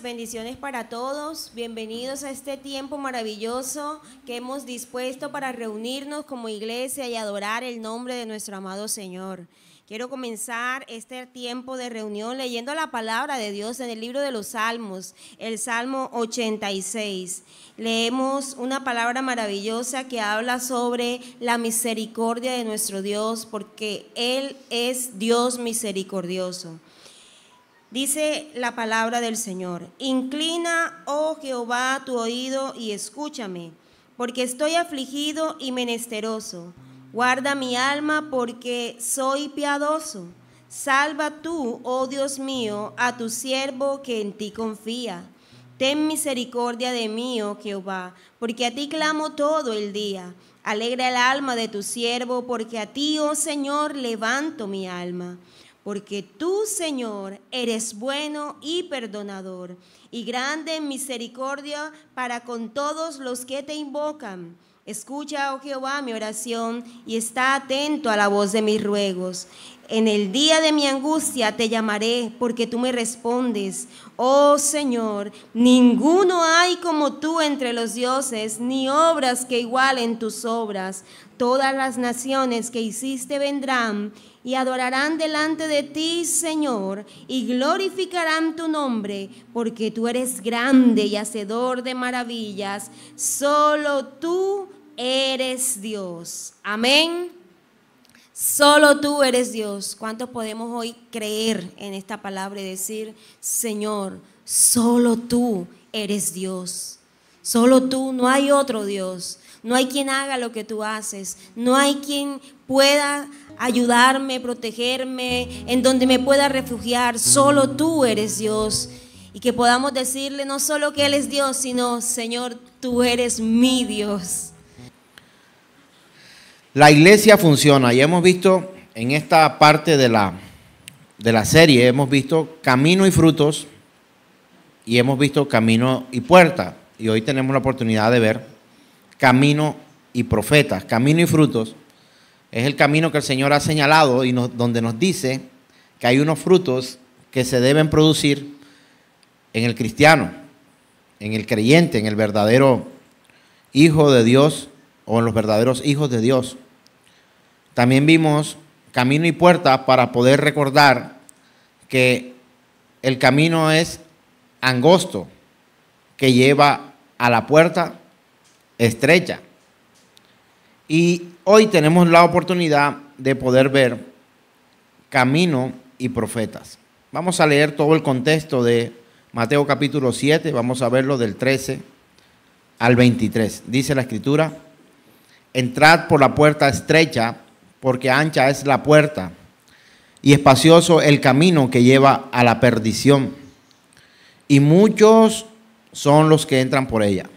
bendiciones para todos. Bienvenidos a este tiempo maravilloso que hemos dispuesto para reunirnos como iglesia y adorar el nombre de nuestro amado Señor. Quiero comenzar este tiempo de reunión leyendo la palabra de Dios en el libro de los Salmos, el Salmo 86. Leemos una palabra maravillosa que habla sobre la misericordia de nuestro Dios, porque Él es Dios misericordioso. Dice la palabra del Señor: inclina, oh Jehová, tu oído y escúchame, porque estoy afligido y menesteroso. Guarda mi alma, porque soy piadoso. Salva tú, oh Dios mío, a tu siervo que en ti confía. Ten misericordia de mí, oh Jehová, porque a ti clamo todo el día. Alegra el alma de tu siervo, porque a ti, oh Señor, levanto mi alma. Porque tú, Señor, eres bueno y perdonador, y grande en misericordia para con todos los que te invocan. Escucha, oh Jehová, mi oración, y está atento a la voz de mis ruegos. En el día de mi angustia te llamaré, porque tú me respondes. Oh Señor, ninguno hay como tú entre los dioses, ni obras que igualen tus obras. Todas las naciones que hiciste vendrán y adorarán delante de ti, Señor, y glorificarán tu nombre, porque tú eres grande y hacedor de maravillas. Solo tú eres Dios. Amén. Solo tú eres Dios. ¿Cuántos podemos hoy creer en esta palabra y decir: Señor, solo tú eres Dios? Solo tú, no hay otro Dios. No hay quien haga lo que tú haces. No hay quien pueda ayudarme, protegerme, en donde me pueda refugiar. Solo tú eres Dios. Y que podamos decirle no solo que Él es Dios, sino: Señor, tú eres mi Dios. La iglesia funciona, y hemos visto en esta parte de la serie, hemos visto camino y frutos, y hemos visto camino y puerta, y hoy tenemos la oportunidad de ver camino y profetas. Camino y frutos es el camino que el Señor ha señalado y donde nos dice que hay unos frutos que se deben producir en el cristiano, en el creyente, en el verdadero hijo de Dios o en los verdaderos hijos de Dios. También vimos camino y puerta para poder recordar que el camino es angosto, que lleva a la puerta estrecha. Y hoy tenemos la oportunidad de poder ver camino y profetas. Vamos a leer todo el contexto de Mateo capítulo 7, vamos a verlo del 13 al 23. Dice la Escritura: entrad por la puerta estrecha, porque ancha es la puerta y espacioso el camino que lleva a la perdición, y muchos son los que entran por ella.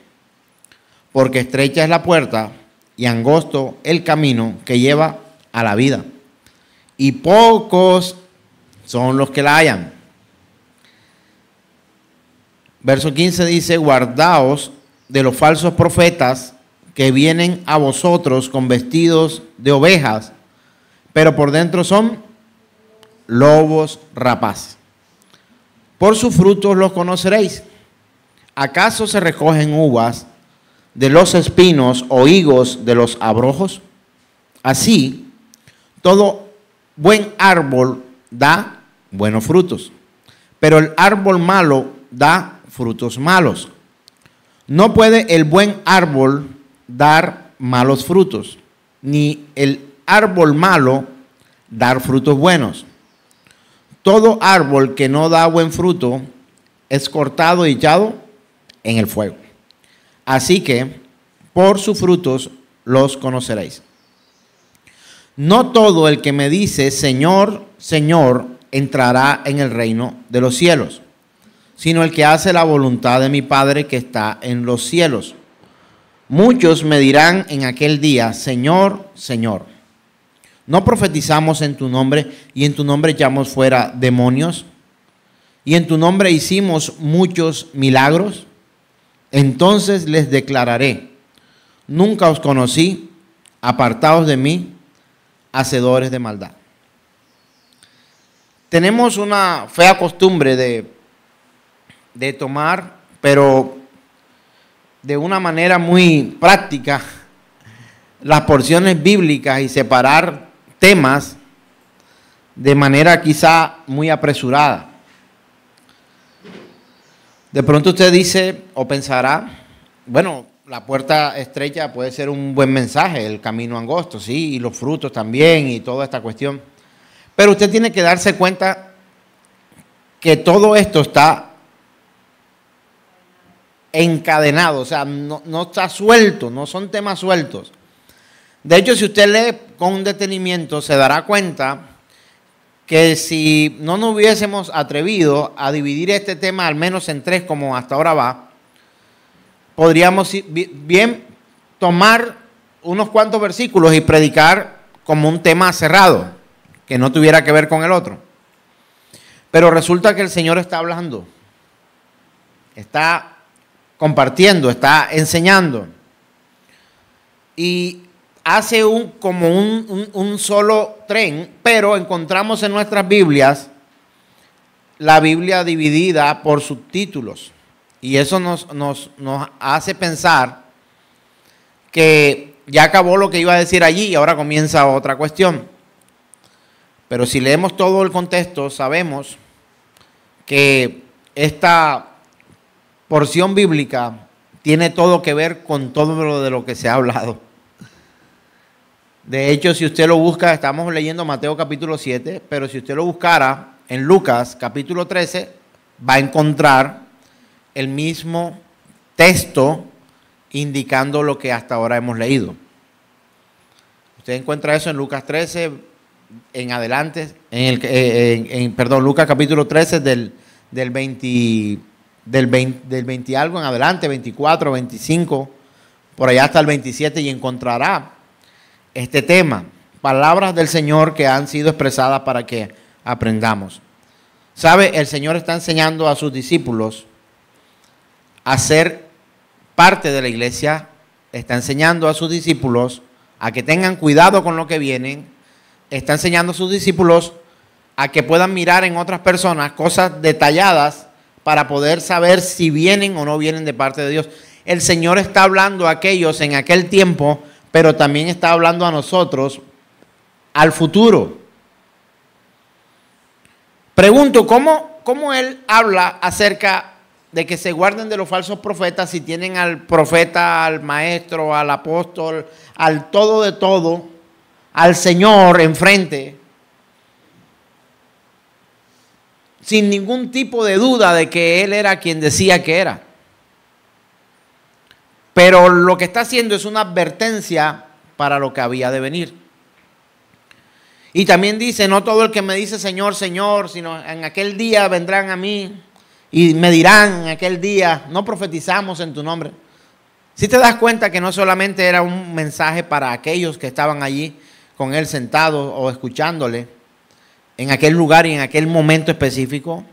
Porque estrecha es la puerta y angosto el camino que lleva a la vida, y pocos son los que la hallan. Verso 15 dice: guardaos de los falsos profetas que vienen a vosotros con vestidos de ovejas, pero por dentro son lobos rapaces. Por sus frutos los conoceréis. ¿Acaso se recogen uvas de los espinos o higos de los abrojos? Así, todo buen árbol da buenos frutos, pero el árbol malo da frutos malos. No puede el buen árbol dar malos frutos, ni el árbol malo dar frutos buenos. Todo árbol que no da buen fruto es cortado y echado en el fuego. Así que por sus frutos los conoceréis. No todo el que me dice Señor, Señor, entrará en el reino de los cielos, sino el que hace la voluntad de mi Padre que está en los cielos. Muchos me dirán en aquel día: Señor, Señor, ¿no profetizamos en tu nombre y en tu nombre echamos fuera demonios? ¿Y en tu nombre hicimos muchos milagros? Entonces les declararé: nunca os conocí, apartaos de mí, hacedores de maldad. Tenemos una fea costumbre de de tomar, pero de una manera muy práctica, las porciones bíblicas y separar temas de manera quizá muy apresurada. De pronto usted dice o pensará, bueno, la puerta estrecha puede ser un buen mensaje, el camino angosto, sí, y los frutos también y toda esta cuestión. Pero usted tiene que darse cuenta que todo esto está encadenado, o sea, no está suelto, no son temas sueltos. De hecho, si usted lee con detenimiento, se dará cuenta que si no nos hubiésemos atrevido a dividir este tema al menos en 3, como hasta ahora va, podríamos bien tomar unos cuantos versículos y predicar como un tema cerrado, que no tuviera que ver con el otro. Pero resulta que el Señor está hablando, está compartiendo, está enseñando. Y hace como un solo tren, pero encontramos en nuestras Biblias la Biblia dividida por subtítulos. Y eso nos hace pensar que ya acabó lo que iba a decir allí y ahora comienza otra cuestión. Pero si leemos todo el contexto, sabemos que esta porción bíblica tiene todo que ver con todo lo de lo que se ha hablado. De hecho, si usted lo busca, estamos leyendo Mateo capítulo 7, pero si usted lo buscara en Lucas capítulo 13, va a encontrar el mismo texto indicando lo que hasta ahora hemos leído. Usted encuentra eso en Lucas 13 en adelante, Lucas capítulo 13 del 20 y algo en adelante, 24, 25, por allá hasta el 27, y encontrará este tema, palabras del Señor que han sido expresadas para que aprendamos. ¿Sabe? El Señor está enseñando a sus discípulos a ser parte de la iglesia, está enseñando a sus discípulos a que tengan cuidado con lo que vienen, está enseñando a sus discípulos a que puedan mirar en otras personas cosas detalladas para poder saber si vienen o no vienen de parte de Dios. El Señor está hablando a aquellos en aquel tiempo, pero también está hablando a nosotros al futuro. Pregunto, ¿cómo Él habla acerca de que se guarden de los falsos profetas si tienen al profeta, al maestro, al apóstol, al todo de todo, al Señor enfrente, sin ningún tipo de duda de que Él era quien decía que era? Pero lo que está haciendo es una advertencia para lo que había de venir. Y también dice, no todo el que me dice Señor, Señor, sino en aquel día vendrán a mí y me dirán en aquel día, no profetizamos en tu nombre. Si te das cuenta que no solamente era un mensaje para aquellos que estaban allí con Él sentados o escuchándole en aquel lugar y en aquel momento específico,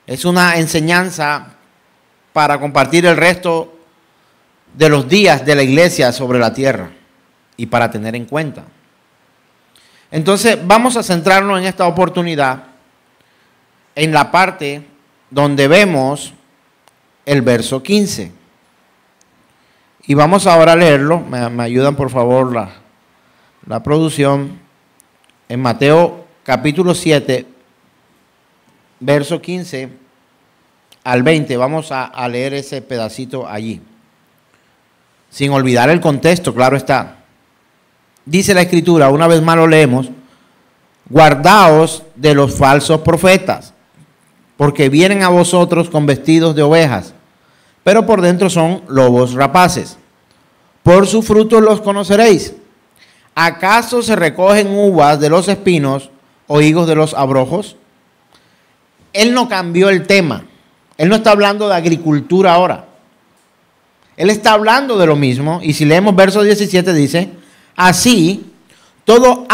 es una enseñanza para compartir el resto de los días de la iglesia sobre la tierra y para tener en cuenta. Entonces vamos a centrarnos en esta oportunidad en la parte donde vemos el verso 15. Y vamos ahora a leerlo. Me ayudan por favor la producción. En Mateo capítulo 7, verso 15 al 20. Vamos a leer ese pedacito allí. Sin olvidar el contexto, claro está. Dice la Escritura, una vez más lo leemos: guardaos de los falsos profetas, porque vienen a vosotros con vestidos de ovejas, pero por dentro son lobos rapaces. Por sus frutos los conoceréis. ¿Acaso se recogen uvas de los espinos o higos de los abrojos? Él no cambió el tema. Él no está hablando de agricultura ahora. Él está hablando de lo mismo. Y si leemos verso 17 dice: así, todo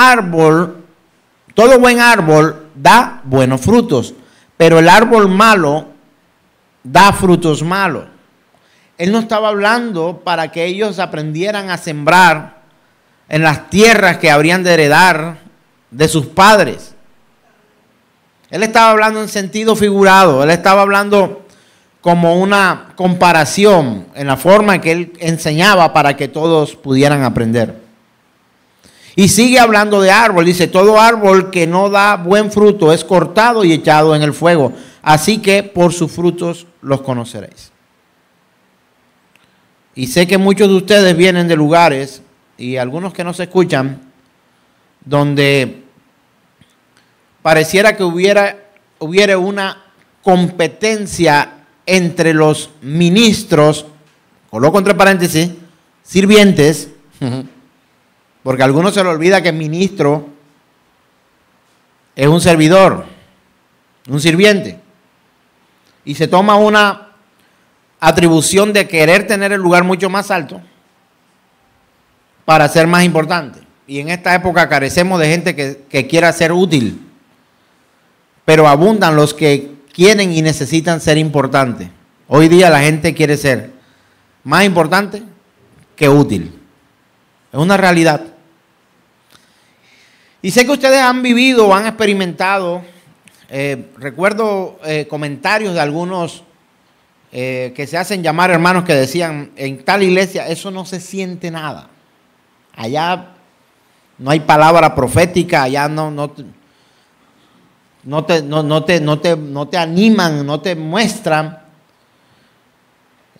buen árbol da buenos frutos, pero el árbol malo da frutos malos. Él no estaba hablando para que ellos aprendieran a sembrar en las tierras que habrían de heredar de sus padres. Él estaba hablando en sentido figurado. Él estaba hablando como una comparación en la forma en que él enseñaba para que todos pudieran aprender. Y sigue hablando de árbol, dice, todo árbol que no da buen fruto es cortado y echado en el fuego, así que por sus frutos los conoceréis. Y sé que muchos de ustedes vienen de lugares, y algunos que no se escuchan, donde pareciera que hubiera una competencia entre los ministros, coloco entre paréntesis, sirvientes, porque a algunos se les olvida que el ministro es un servidor, un sirviente, y se toma una atribución de querer tener el lugar mucho más alto para ser más importante. Y en esta época carecemos de gente que quiera ser útil, pero abundan los que quieren y necesitan ser importantes. Hoy día la gente quiere ser más importante que útil. Es una realidad. Y sé que ustedes han vivido o han experimentado, recuerdo comentarios de algunos que se hacen llamar hermanos que decían, en tal iglesia eso no se siente nada. Allá no hay palabra profética, allá no te animan, no te muestran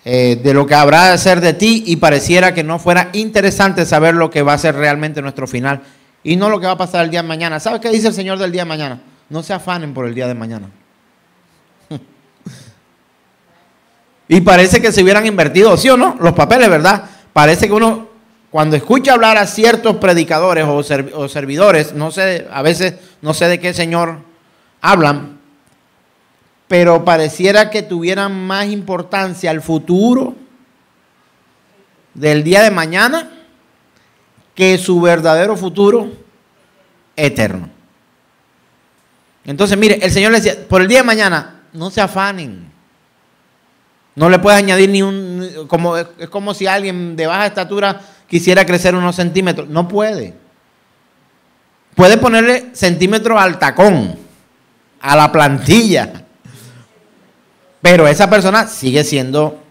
de lo que habrá de ser de ti, y pareciera que no fuera interesante saber lo que va a ser realmente nuestro final y no lo que va a pasar el día de mañana. ¿Sabes qué dice el Señor del día de mañana? No se afanen por el día de mañana. Y parece que se hubieran invertido, ¿sí o no? Los papeles, ¿verdad? Parece que uno, cuando escucha hablar a ciertos predicadores o servidores, no sé, a veces no sé de qué Señor hablan, pero pareciera que tuvieran más importancia el futuro del día de mañana que su verdadero futuro eterno. Entonces, mire, el Señor le decía, por el día de mañana, no se afanen. No le puedes añadir ni un, es como si alguien de baja estatura quisiera crecer unos centímetros. No puede. Puede ponerle centímetros al tacón, a la plantilla, pero esa persona sigue siendo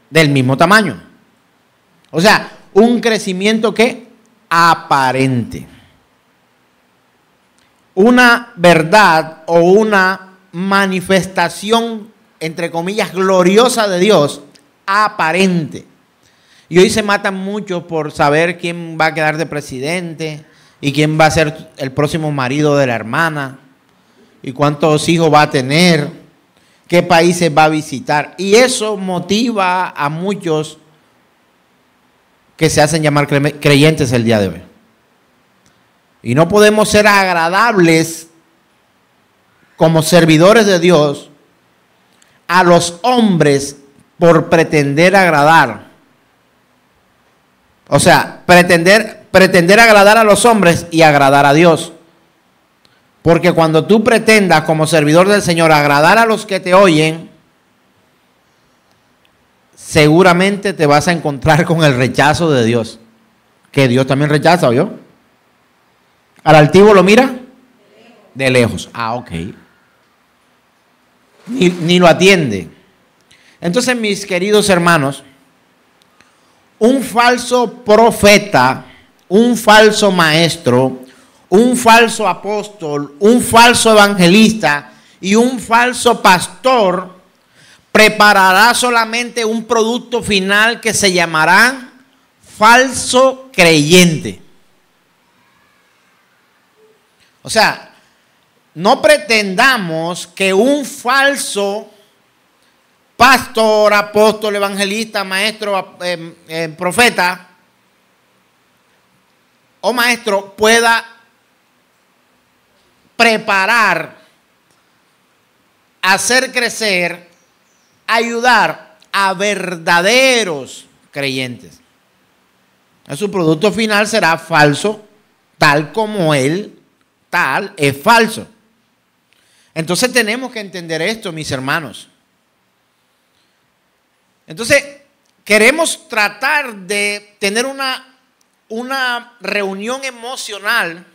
del mismo tamaño. O sea, un crecimiento que aparente. Una verdad o una manifestación, entre comillas, gloriosa de Dios, aparente. Y hoy se matan muchos por saber quién va a quedar de presidente y quién va a ser el próximo marido de la hermana y cuántos hijos va a tener, qué países va a visitar. Y eso motiva a muchos que se hacen llamar creyentes el día de hoy. Y no podemos ser agradables como servidores de Dios a los hombres por pretender agradar. O sea, pretender agradar a los hombres y agradar a Dios. Porque cuando tú pretendas como servidor del Señor agradar a los que te oyen, seguramente te vas a encontrar con el rechazo de Dios. Que Dios también rechaza, ¿oyó? ¿Al altivo lo mira? De lejos. Ah, ok. Ni lo atiende. Entonces, mis queridos hermanos, un falso profeta, un falso maestro, un falso apóstol, un falso evangelista y un falso pastor preparará solamente un producto final que se llamará falso creyente. O sea, no pretendamos que un falso pastor, apóstol, evangelista, maestro, profeta o maestro pueda preparar, hacer crecer, ayudar a verdaderos creyentes. Su producto final será falso, tal como él, tal es falso. Entonces tenemos que entender esto, mis hermanos. Entonces, queremos tratar de tener una reunión emocional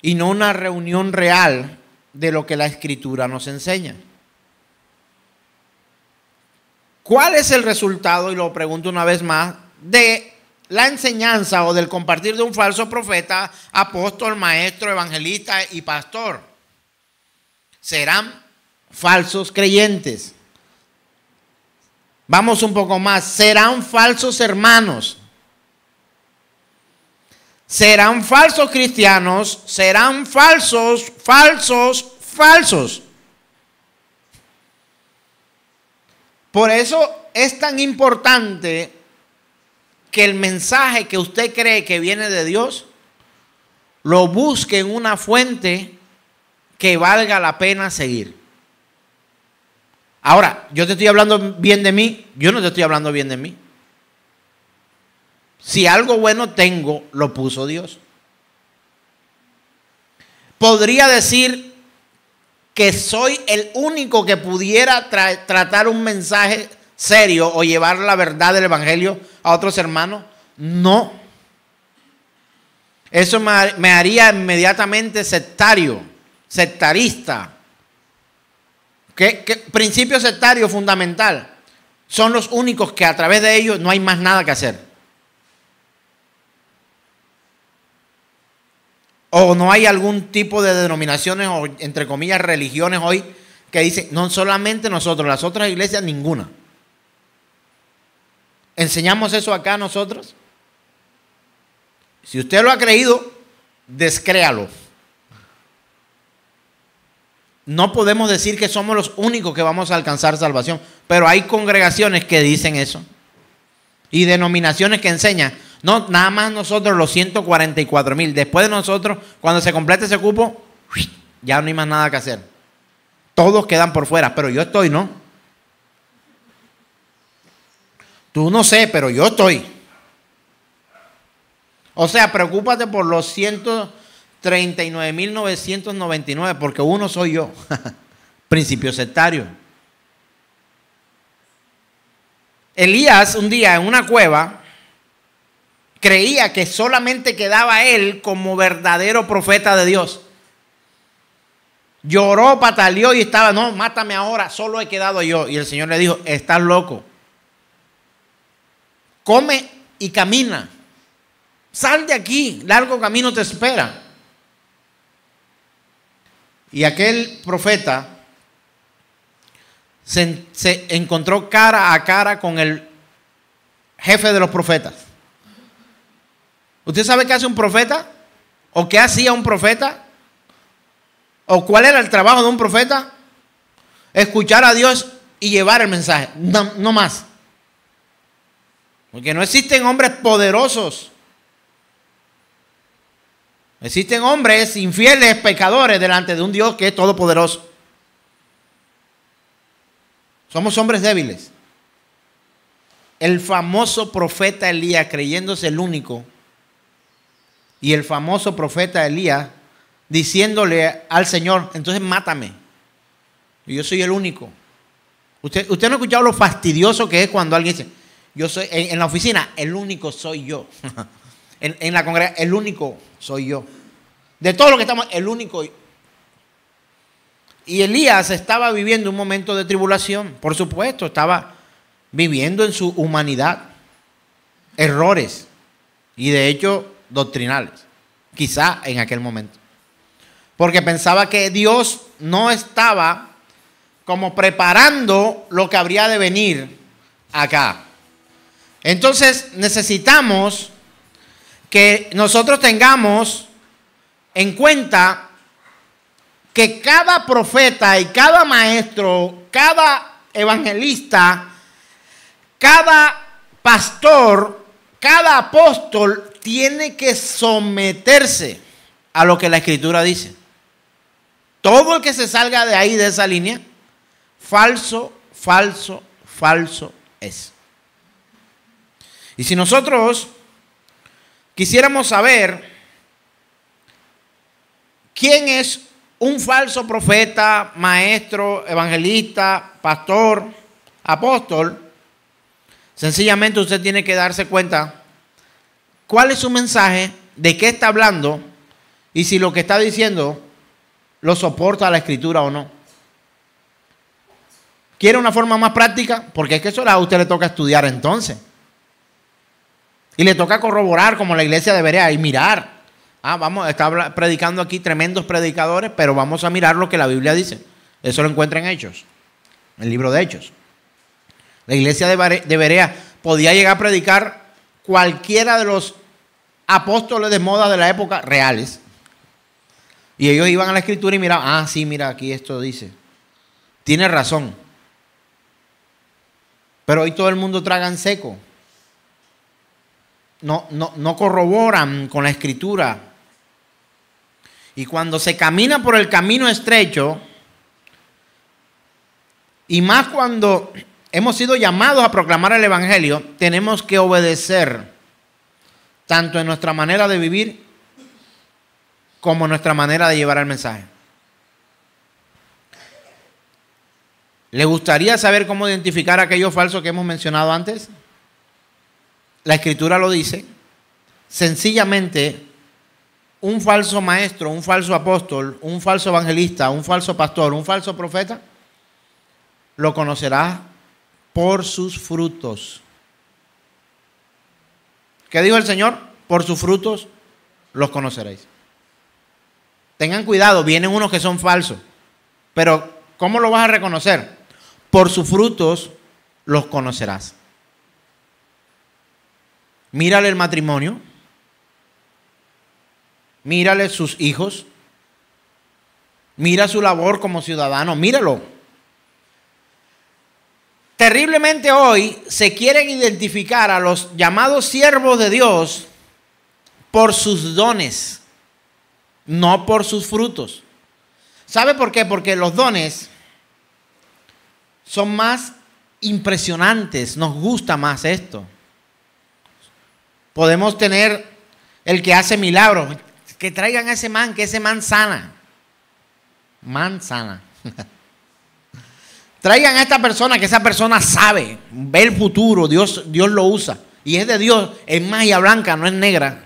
y no una reunión real de lo que la Escritura nos enseña. ¿Cuál es el resultado? Y lo pregunto una vez más, de la enseñanza o del compartir de un falso profeta, apóstol, maestro, evangelista y pastor. Serán falsos creyentes. Vamos un poco más. Serán falsos hermanos. Serán falsos cristianos. Serán falsos. Por eso es tan importante que el mensaje que usted cree que viene de Dios, lo busque en una fuente que valga la pena seguir. Ahora, yo te estoy hablando bien de mí, yo no te estoy hablando bien de mí. Si algo bueno tengo, lo puso Dios. Podría decir que soy el único que pudiera tratar un mensaje serio o llevar la verdad del evangelio a otros hermanos. No. Eso me haría inmediatamente sectarista. ¿Qué principio sectario fundamental? Son los únicos que a través de ellos no hay más nada que hacer. O no hay algún tipo de denominaciones o entre comillas religiones hoy que dicen, no solamente nosotros, las otras iglesias ninguna. ¿Enseñamos eso acá nosotros? Si usted lo ha creído, descréalo. No podemos decir que somos los únicos que vamos a alcanzar salvación, pero hay congregaciones que dicen eso. Y denominaciones que enseñan, no, nada más nosotros los 144,000. Después de nosotros, cuando se complete ese cupo, ya no hay más nada que hacer. Todos quedan por fuera, pero yo estoy, ¿no? Tú no sé, pero yo estoy. O sea, preocúpate por los 139,999, porque uno soy yo. Principio sectario. Elías un día en una cueva creía que solamente quedaba él como verdadero profeta de Dios. Lloró, pataleó y estaba, no, mátame ahora, solo he quedado yo. Y el Señor le dijo, estás loco. Come y camina. Sal de aquí, largo camino te espera. Y aquel profeta se encontró cara a cara con el jefe de los profetas. ¿Usted sabe qué hace un profeta? ¿O qué hacía un profeta? ¿O cuál era el trabajo de un profeta? Escuchar a Dios y llevar el mensaje. No, no más. Porque no existen hombres poderosos. Existen hombres infieles, pecadores delante de un Dios que es todopoderoso. Somos hombres débiles. El famoso profeta Elías, creyéndose el único, y el famoso profeta Elías diciéndole al Señor, entonces mátame. Y yo soy el único. Usted no ha escuchado lo fastidioso que es cuando alguien dice, yo soy, en la oficina, el único soy yo. En la congregación, el único soy yo. De todo lo que estamos, el único. Y Elías estaba viviendo un momento de tribulación. Por supuesto, estaba viviendo en su humanidad errores. Y de hecho, doctrinales. Quizá en aquel momento. Porque pensaba que Dios no estaba como preparando lo que habría de venir acá. Entonces necesitamos que nosotros tengamos en cuenta que cada profeta y cada maestro, cada evangelista, cada pastor, cada apóstol tiene que someterse a lo que la Escritura dice. Todo el que se salga de ahí, de esa línea, falso es. Y si nosotros quisiéramos saber quién es un falso profeta, maestro, evangelista, pastor, apóstol, sencillamente usted tiene que darse cuenta cuál es su mensaje, de qué está hablando y si lo que está diciendo lo soporta la Escritura o no. ¿Quiere una forma más práctica? Porque es que eso a usted le toca estudiar entonces. Y le toca corroborar como la iglesia de Berea y mirar. Está predicando aquí tremendos predicadores, pero vamos a mirar lo que la Biblia dice. Eso lo encuentra en Hechos, en el libro de Hechos. La iglesia de Berea podía llegar a predicar cualquiera de los apóstoles de moda de la época reales. Y ellos iban a la escritura y miraban, sí, mira, aquí esto dice. Tiene razón. Pero hoy todo el mundo traga en seco. No corroboran con la escritura. Y cuando se camina por el camino estrecho, y más cuando hemos sido llamados a proclamar el evangelio, tenemos que obedecer tanto en nuestra manera de vivir como en nuestra manera de llevar el mensaje. ¿Le gustaría saber cómo identificar aquello falso que hemos mencionado antes? La escritura lo dice. Sencillamente, un falso maestro, un falso apóstol, un falso evangelista, un falso pastor, un falso profeta, lo conocerás por sus frutos. ¿Qué dijo el Señor? Por sus frutos los conoceréis. Tengan cuidado, vienen unos que son falsos. Pero, ¿cómo lo vas a reconocer? Por sus frutos los conocerás. Mírale el matrimonio. Mírale sus hijos. Mira su labor como ciudadano. Míralo. Terriblemente hoy se quieren identificar a los llamados siervos de Dios por sus dones, no por sus frutos. ¿Sabe por qué? Porque los dones son más impresionantes, nos gusta más esto. Podemos tener el que hace milagros, que traigan a ese man, que ese man sana. Man sana. Traigan a esta persona, que esa persona sabe, ve el futuro, Dios lo usa. Y es de Dios, es magia blanca, no es negra.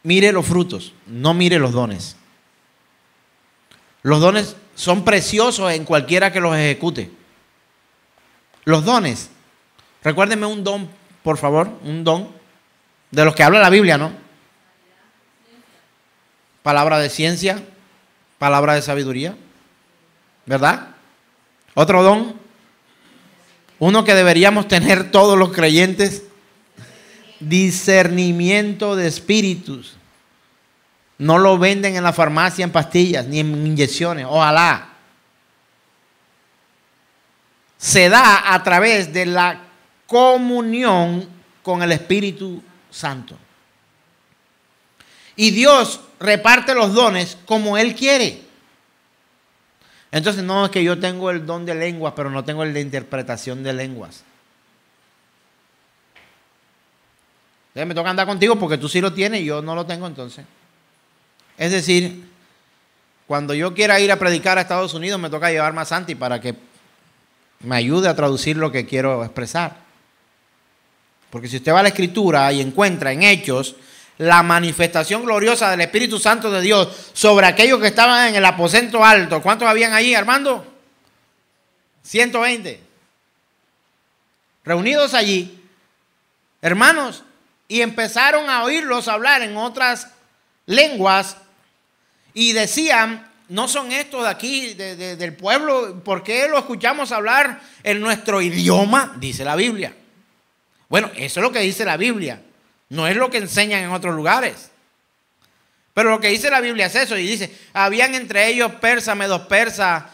Mire los frutos, no mire los dones. Los dones son preciosos en cualquiera que los ejecute. Los dones, recuérdenme un don, por favor, un don, de los que habla la Biblia, ¿no? Palabra de ciencia, palabra de sabiduría, ¿verdad? Otro don, uno que deberíamos tener todos los creyentes, discernimiento de espíritus. No lo venden en la farmacia en pastillas ni en inyecciones, ojalá. Se da a través de la comunión con el Espíritu Santo. Y Dios reparte los dones como Él quiere. Entonces no es que yo tengo el don de lenguas, pero no tengo el de interpretación de lenguas. Entonces me toca andar contigo porque tú sí lo tienes y yo no lo tengo entonces. Es decir, cuando yo quiera ir a predicar a Estados Unidos me toca llevarme a Santi para que me ayude a traducir lo que quiero expresar. Porque si usted va a la Escritura y encuentra en Hechos la manifestación gloriosa del Espíritu Santo de Dios sobre aquellos que estaban en el aposento alto. ¿Cuántos habían allí, Armando? 120. Reunidos allí, hermanos, y empezaron a oírlos hablar en otras lenguas y decían, no son estos de aquí, del pueblo, ¿por qué lo escuchamos hablar en nuestro idioma? Dice la Biblia. Bueno, eso es lo que dice la Biblia. No es lo que enseñan en otros lugares. Pero lo que dice la Biblia es eso. Y dice, habían entre ellos persas, medos persas,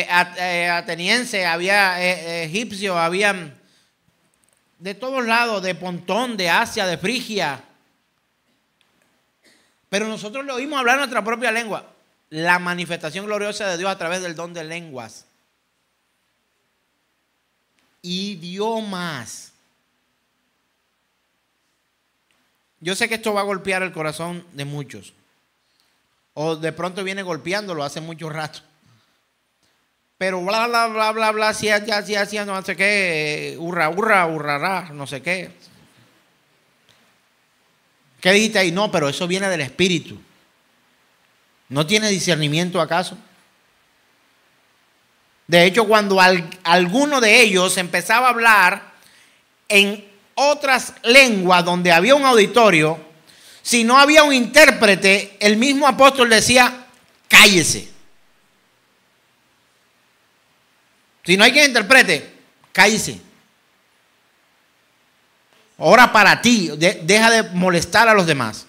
atenienses, había egipcios, habían de todos lados, de Pontón, de Asia, de Frigia. Pero nosotros le oímos hablar nuestra propia lengua. La manifestación gloriosa de Dios a través del don de lenguas. Idiomas. Yo sé que esto va a golpear el corazón de muchos. O de pronto viene golpeándolo hace mucho rato. Pero bla, bla, bla, bla, bla, si, no sé qué, hurra, hurra, hurrará, no sé qué. ¿Qué dijiste ahí? No, pero eso viene del Espíritu. ¿No tiene discernimiento acaso? De hecho, cuando alguno de ellos empezaba a hablar en otras lenguas donde había un auditorio, si no había un intérprete, el mismo apóstol decía, cállese. Si no hay quien interprete, cállese. Ora para ti, deja de molestar a los demás.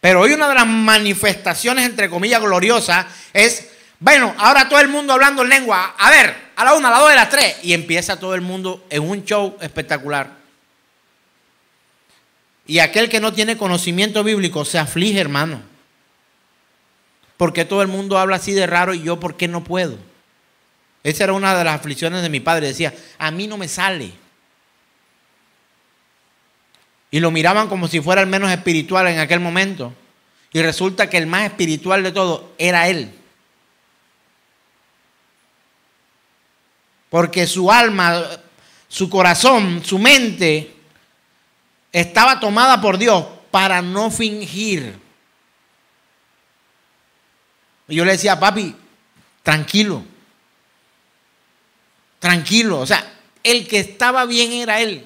Pero hoy una de las manifestaciones, entre comillas, gloriosas es, bueno, ahora todo el mundo hablando en lengua. A ver, a la 1, a la 2, a las 3. Y empieza todo el mundo en un show espectacular. Y aquel que no tiene conocimiento bíblico se aflige, hermano. Porque todo el mundo habla así de raro y yo, ¿por qué no puedo? Esa era una de las aflicciones de mi padre. Decía, a mí no me sale. Y lo miraban como si fuera el menos espiritual en aquel momento. Y resulta que el más espiritual de todos era él. Porque su alma, su corazón, su mente estaba tomada por Dios para no fingir. Y yo le decía, papi, tranquilo. Tranquilo. O sea, el que estaba bien era él.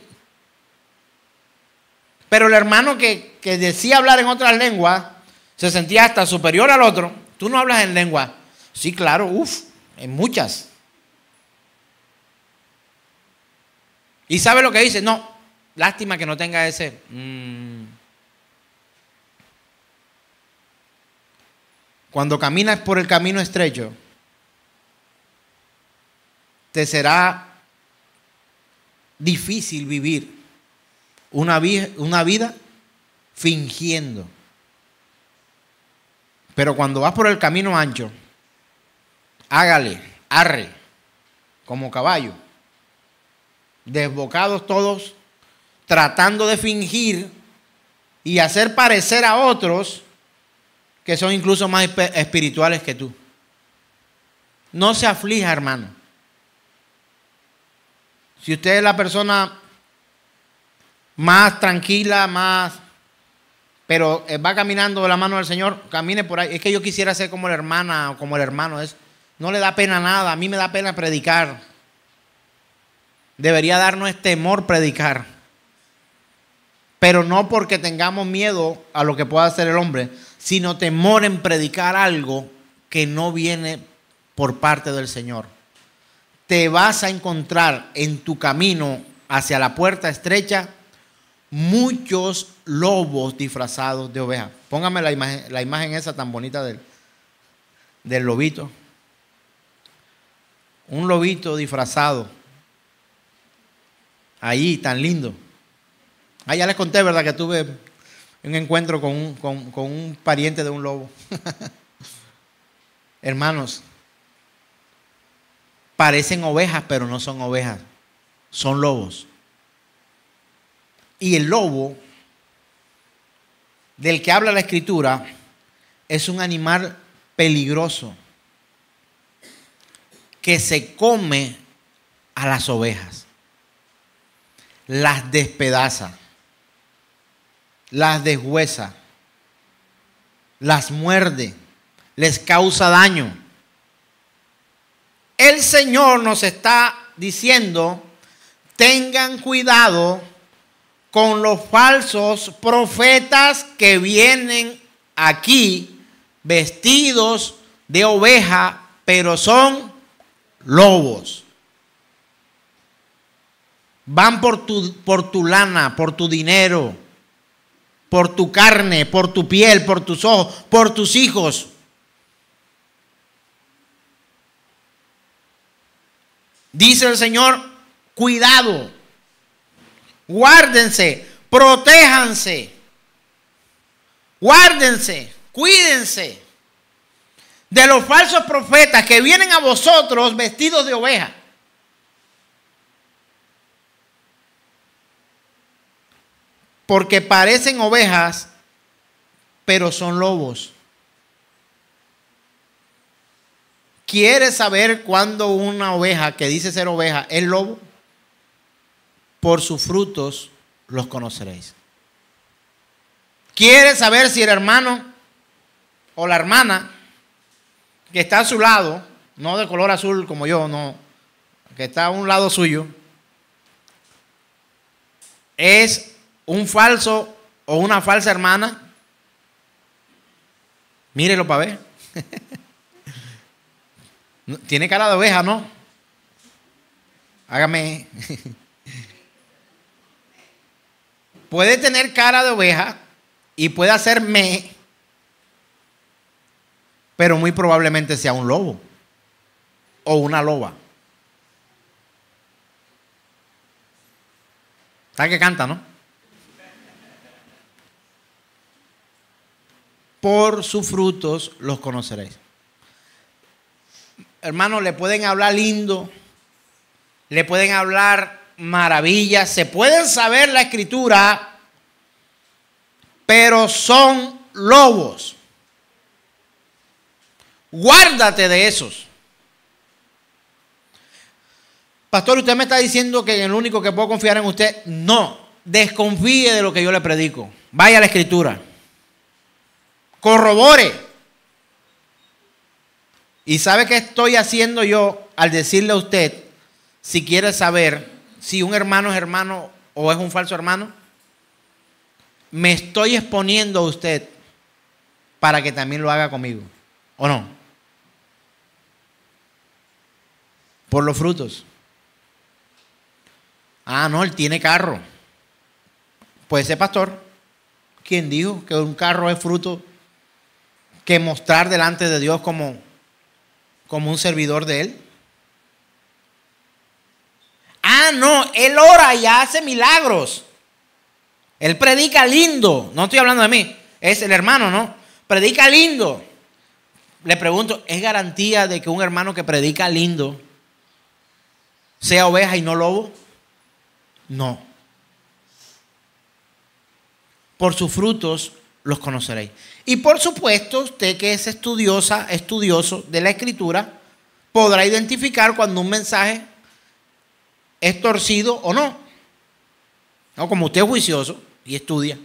Pero el hermano que decía hablar en otras lenguas se sentía hasta superior al otro. Tú no hablas en lengua. Sí, claro, en muchas. ¿Y sabe lo que dice? No, lástima que no tenga ese. Cuando caminas por el camino estrecho, te será difícil vivir una vida fingiendo. Pero cuando vas por el camino ancho, hágale, arre, como caballo, desbocados todos, tratando de fingir y hacer parecer a otros que son incluso más espirituales que tú. No se aflija, hermano. Si usted es la persona más tranquila, pero va caminando de la mano del Señor, camine por ahí. Es que yo quisiera ser como la hermana o como el hermano. No le da pena nada. A mí me da pena predicar. Debería darnos temor predicar. Pero no porque tengamos miedo a lo que pueda hacer el hombre, sino temor en predicar algo que no viene por parte del Señor. Te vas a encontrar en tu camino hacia la puerta estrecha muchos lobos disfrazados de ovejas. Póngame la imagen esa tan bonita del lobito. Un lobito disfrazado. Ahí, tan lindo. Ah, ya les conté, ¿verdad? Que tuve un encuentro con un pariente de un lobo. Hermanos, parecen ovejas, pero no son ovejas. Son lobos. Y el lobo, del que habla la Escritura, es un animal peligroso que se come a las ovejas, las despedaza, las deshuesa, las muerde, les causa daño. El Señor nos está diciendo, tengan cuidado con los falsos profetas que vienen aquí vestidos de oveja, pero son lobos. Van por tu lana, por tu dinero, por tu carne, por tu piel, por tus ojos, por tus hijos. Dice el Señor, cuidado, guárdense, protéjanse, guárdense, cuídense de los falsos profetas que vienen a vosotros vestidos de oveja. Porque parecen ovejas, pero son lobos. ¿Quieres saber cuándo una oveja que dice ser oveja es lobo? Por sus frutos los conoceréis. ¿Quieres saber si el hermano o la hermana que está a su lado no de color azul como yo, no, que está a un lado suyo, es un falso o una falsa hermana, mírelo para ver. Tiene cara de oveja, ¿no? Hágame. Puede tener cara de oveja y puede hacer pero muy probablemente sea un lobo o una loba. ¿Sabe que canta, no? Por sus frutos los conoceréis. Hermanos, le pueden hablar lindo, le pueden hablar maravillas, se pueden saber la escritura, pero son lobos. Guárdate de esos. Pastor, usted me está diciendo que el único que puedo confiar en usted. No, desconfíe de lo que yo le predico. Vaya a la escritura. Corrobore. ¿Y sabe qué estoy haciendo yo al decirle a usted, si quiere saber si un hermano es hermano o es un falso hermano? Me estoy exponiendo a usted para que también lo haga conmigo, ¿o no? Por los frutos. Ah, no, él tiene carro. Puede ser pastor. ¿Quién dijo que un carro es fruto que mostrar delante de Dios como un servidor de Él? Ah, no, Él ora y hace milagros. Él predica lindo. No estoy hablando de mí, es el hermano, ¿no? Predica lindo. Le pregunto, ¿es garantía de que un hermano que predica lindo sea oveja y no lobo? No. Por sus frutos los conoceréis. Y por supuesto, usted que es estudioso de la escritura, podrá identificar cuando un mensaje es torcido o no. No, como usted es juicioso y estudia,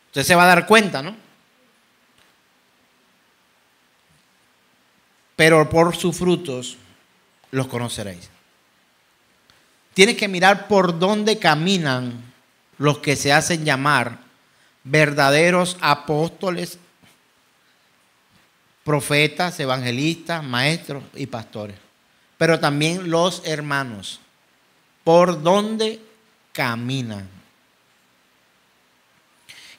usted se va a dar cuenta, ¿no? Pero por sus frutos los conoceréis. Tienes que mirar por dónde caminan los que se hacen llamar verdaderos apóstoles, profetas, evangelistas, maestros y pastores. Pero también los hermanos. ¿Por dónde caminan?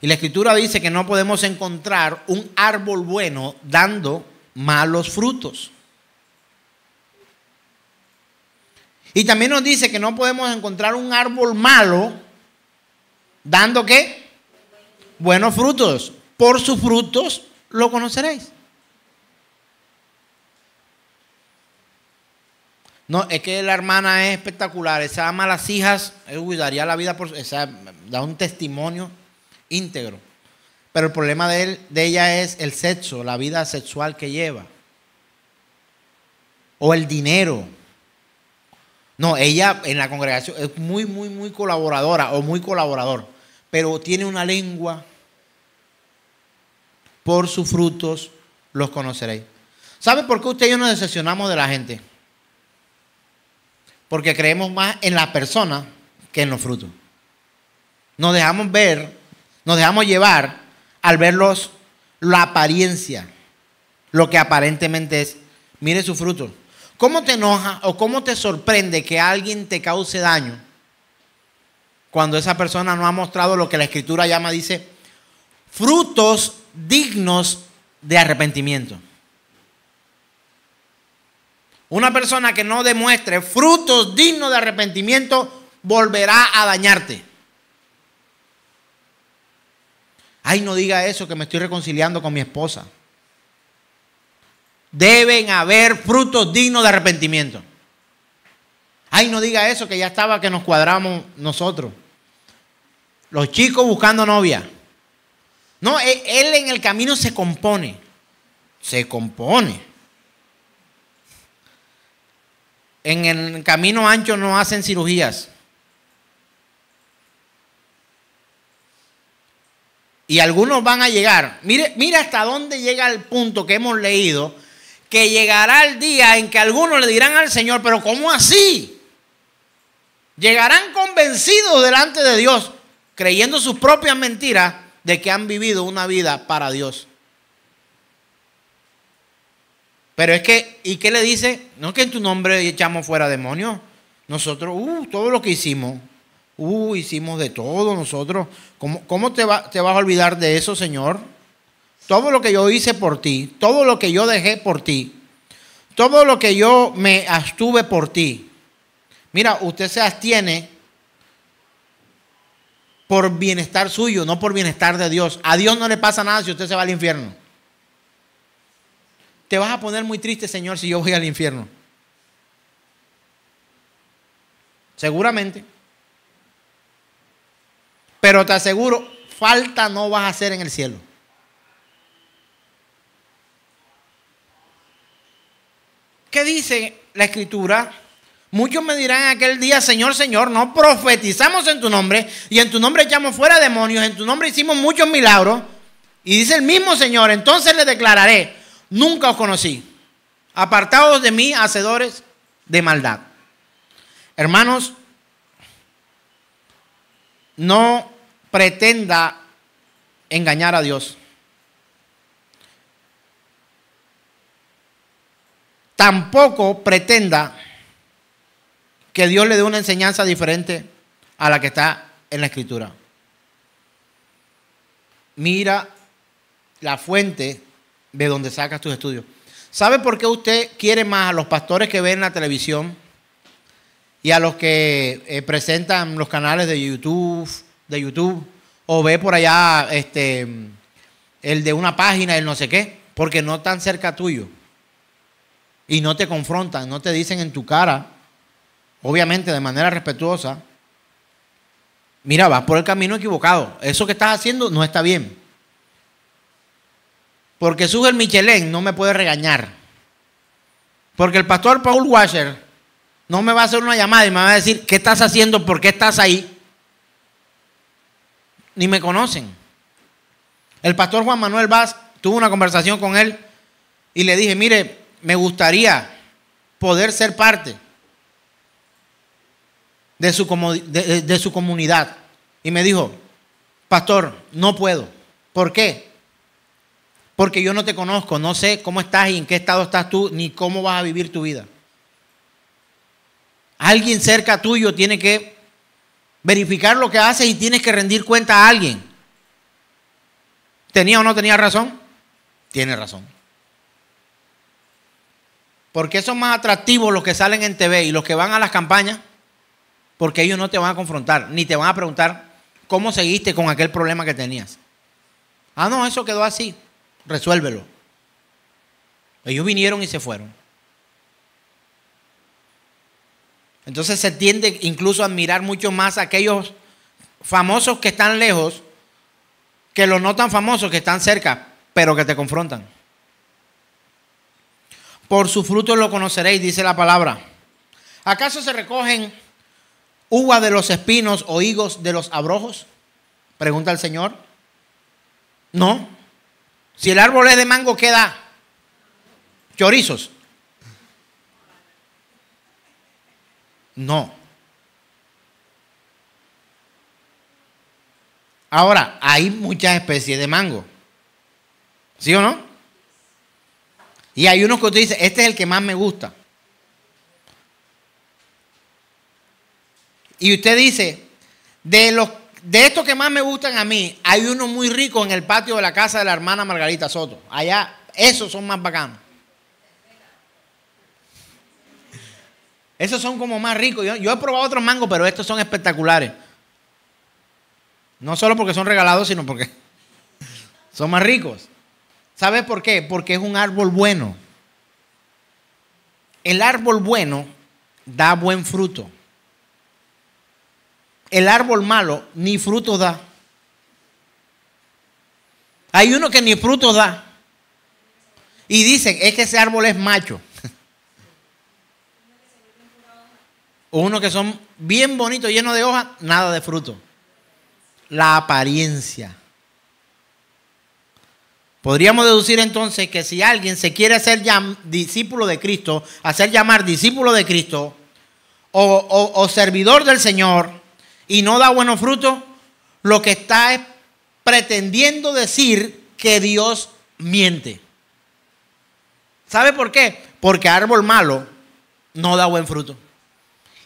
Y la escritura dice que no podemos encontrar un árbol bueno dando malos frutos. Y también nos dice que no podemos encontrar un árbol malo dando ¿qué? Buenos frutos. Por sus frutos lo conoceréis. No, es que la hermana es espectacular. Esa ama a las hijas, daría la vida por esa, da un testimonio íntegro. Pero el problema de ella es el sexo, la vida sexual que lleva. O el dinero. No, ella en la congregación es muy colaboradora o muy colaborador. Pero tiene una lengua. Por sus frutos los conoceréis. ¿Sabe por qué usted y yo nos decepcionamos de la gente? Porque creemos más en la persona que en los frutos. Nos dejamos llevar al ver la apariencia, lo que aparentemente es. Mire su fruto. ¿Cómo te enoja o cómo te sorprende que alguien te cause daño cuando esa persona no ha mostrado lo que la escritura dice, frutos dignos de arrepentimiento? Una persona que no demuestre frutos dignos de arrepentimiento volverá a dañarte. Ay, no diga eso, que me estoy reconciliando con mi esposa. Deben haber frutos dignos de arrepentimiento. Ay, no diga eso, que ya estaba que nos cuadramos nosotros. Los chicos buscando novia. No, él en el camino se compone. Se compone. En el camino ancho no hacen cirugías. Y algunos van a llegar. Mire hasta dónde llega el punto que hemos leído, que llegará el día en que algunos le dirán al Señor, pero ¿cómo así? Llegarán convencidos delante de Dios, creyendo sus propias mentiras de que han vivido una vida para Dios. Pero es que, ¿y qué le dice? No, que en tu nombre echamos fuera demonios. Nosotros, todo lo que hicimos, hicimos de todo nosotros. ¿Cómo te vas a olvidar de eso, Señor? Todo lo que yo hice por ti, todo lo que yo dejé por ti, todo lo que yo me abstuve por ti. Mira, usted se abstiene por bienestar suyo, no por bienestar de Dios. A Dios no le pasa nada si usted se va al infierno. Te vas a poner muy triste, Señor, si yo voy al infierno. Seguramente. Pero te aseguro, falta no vas a hacer en el cielo. ¿Qué dice la Escritura? Muchos me dirán en aquel día, Señor, Señor, no profetizamos en tu nombre y en tu nombre echamos fuera demonios, en tu nombre hicimos muchos milagros. Y dice el mismo Señor, entonces le declararé, nunca os conocí. Apartados de mí, hacedores de maldad. Hermanos, no pretenda engañar a Dios. Tampoco pretenda que Dios le dé una enseñanza diferente a la que está en la Escritura. Mira la fuente de donde sacas tus estudios. ¿Sabe por qué usted quiere más a los pastores que ven la televisión y a los que presentan los canales de YouTube o ve por allá el de una página, el no sé qué? Porque no están cerca tuyo. Y no te confrontan, no te dicen en tu cara, obviamente de manera respetuosa, mira, vas por el camino equivocado. Eso que estás haciendo no está bien. Porque Sugel Michelén no me puede regañar. Porque el pastor Paul Washer no me va a hacer una llamada y me va a decir, ¿qué estás haciendo? ¿Por qué estás ahí? Ni me conocen. El pastor Juan Manuel Vaz, tuve una conversación con él y le dije, mire, me gustaría poder ser parte de su comunidad. Y me dijo, pastor, no puedo. ¿Por qué? Porque yo no te conozco, no sé cómo estás y en qué estado estás tú, ni cómo vas a vivir tu vida. Alguien cerca tuyo tiene que verificar lo que haces y tienes que rendir cuenta a alguien. ¿Tenía o no tenía razón? Tiene razón. ¿Por qué son más atractivos los que salen en TV y los que van a las campañas? Porque ellos no te van a confrontar, ni te van a preguntar cómo seguiste con aquel problema que tenías. Ah, no, eso quedó así. Resuélvelo. Ellos vinieron y se fueron. Entonces se tiende incluso a admirar mucho más a aquellos famosos que están lejos que los no tan famosos que están cerca, pero que te confrontan. Por sus frutos lo conoceréis, dice la palabra. ¿Acaso se recogen uvas de los espinos o higos de los abrojos? Pregunta el Señor. No. Si el árbol es de mango, ¿qué da? Chorizos. No. Ahora, hay muchas especies de mango. ¿Sí o no? Y hay unos que usted dice, este es el que más me gusta. Y usted dice, de estos que más me gustan a mí, hay uno muy rico en el patio de la casa de la hermana Margarita Soto. Allá, esos son más bacanos. Esos son como más ricos. Yo he probado otros mangos, pero estos son espectaculares. No solo porque son regalados, sino porque son más ricos. ¿Sabe por qué? Porque es un árbol bueno. El árbol bueno da buen fruto. El árbol malo ni fruto da. Hay uno que ni fruto da. Y dicen, es que ese árbol es macho. Uno que son bien bonitos, llenos de hojas, nada de fruto. La apariencia. Podríamos deducir entonces que si alguien se quiere hacer discípulo de Cristo, hacer llamar discípulo de Cristo o servidor del Señor y no da buenos frutos, lo que está es pretendiendo decir que Dios miente. ¿Sabe por qué? Porque árbol malo no da buen fruto.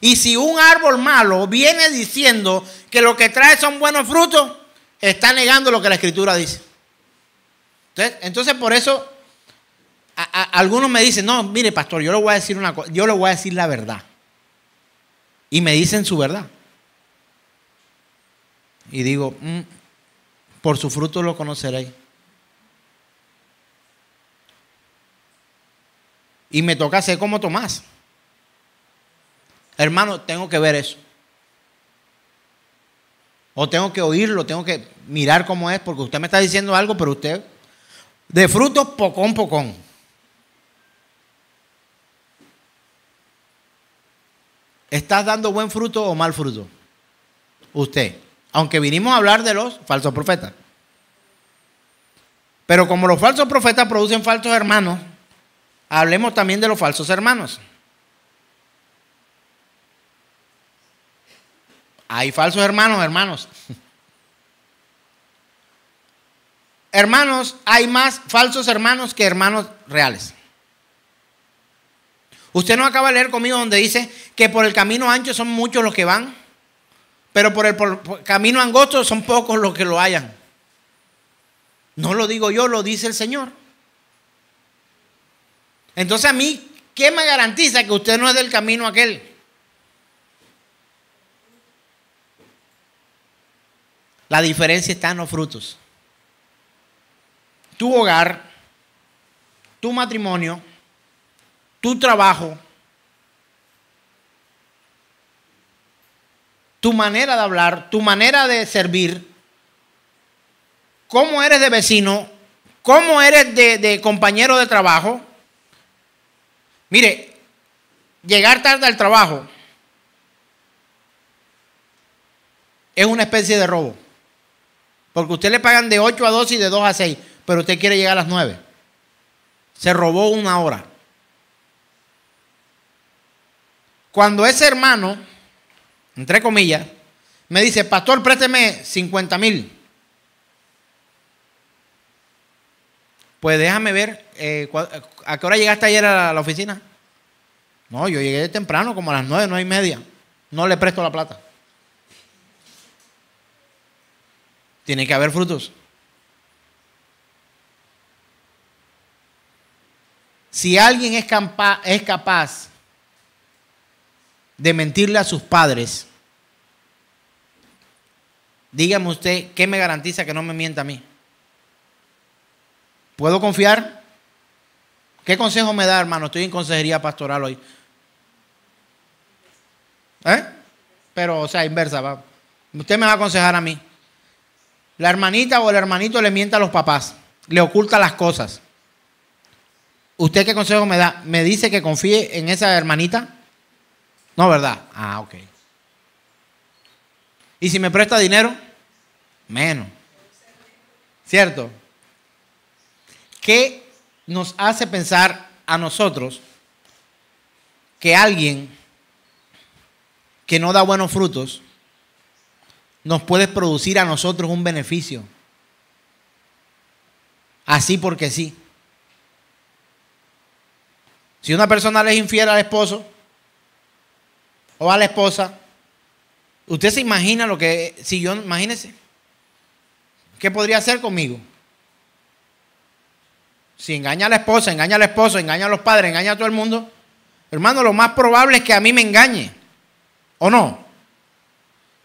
Y si un árbol malo viene diciendo que lo que trae son buenos frutos, está negando lo que la Escritura dice. Entonces por eso algunos me dicen, no, mire pastor, yo le voy a decir una cosa, yo le voy a decir la verdad. Y me dicen su verdad. Y digo, por su fruto lo conoceréis. Y me toca hacer como Tomás. Hermano, tengo que ver eso. O tengo que oírlo, tengo que mirar cómo es, porque usted me está diciendo algo, pero usted, de frutos, pocón, pocón. ¿Estás dando buen fruto o mal fruto? Usted. Aunque vinimos a hablar de los falsos profetas. Pero como los falsos profetas producen falsos hermanos, hablemos también de los falsos hermanos. Hay falsos hermanos, hermanos. Hermanos, hay más falsos hermanos que hermanos reales. Usted no acaba de leer conmigo donde dice que por el camino ancho son muchos los que van, pero por el camino angosto son pocos los que lo hallan. No lo digo yo, lo dice el Señor. Entonces a mí, ¿qué me garantiza que usted no es del camino aquel? La diferencia está en los frutos. Tu hogar, tu matrimonio, tu trabajo, tu manera de hablar, tu manera de servir, cómo eres de vecino, cómo eres de compañero de trabajo. Mire, llegar tarde al trabajo es una especie de robo. Porque usted le pagan de 8 a 2 y de 2 a 6, pero usted quiere llegar a las 9. Se robó una hora. Cuando ese hermano, entre comillas, me dice, pastor, présteme 50,000. Pues déjame ver, ¿a qué hora llegaste ayer a la oficina? No, yo llegué temprano, como a las 9, 9:30. No le presto la plata. Tiene que haber frutos. Si alguien es capaz de mentirle a sus padres, dígame usted, ¿qué me garantiza que no me mienta a mí? ¿Puedo confiar? ¿Qué consejo me da, hermano? Estoy en consejería pastoral hoy. Pero, o sea, inversa. ¿Va? Usted me va a aconsejar a mí. La hermanita o el hermanito le miente a los papás, le oculta las cosas. ¿Usted qué consejo me da? ¿Me dice que confíe en esa hermanita? No, ¿verdad? Ah, ok. ¿Y si me presta dinero? Menos. ¿Cierto? ¿Qué nos hace pensar a nosotros que alguien que no da buenos frutos nos puede producir a nosotros un beneficio? Así porque sí. Si una persona le es infiel al esposo o a la esposa, usted se imagina lo que, si yo, imagínese, ¿qué podría hacer conmigo? Si engaña a la esposa, engaña al esposo, engaña a los padres, engaña a todo el mundo, hermano, lo más probable es que a mí me engañe, ¿o no?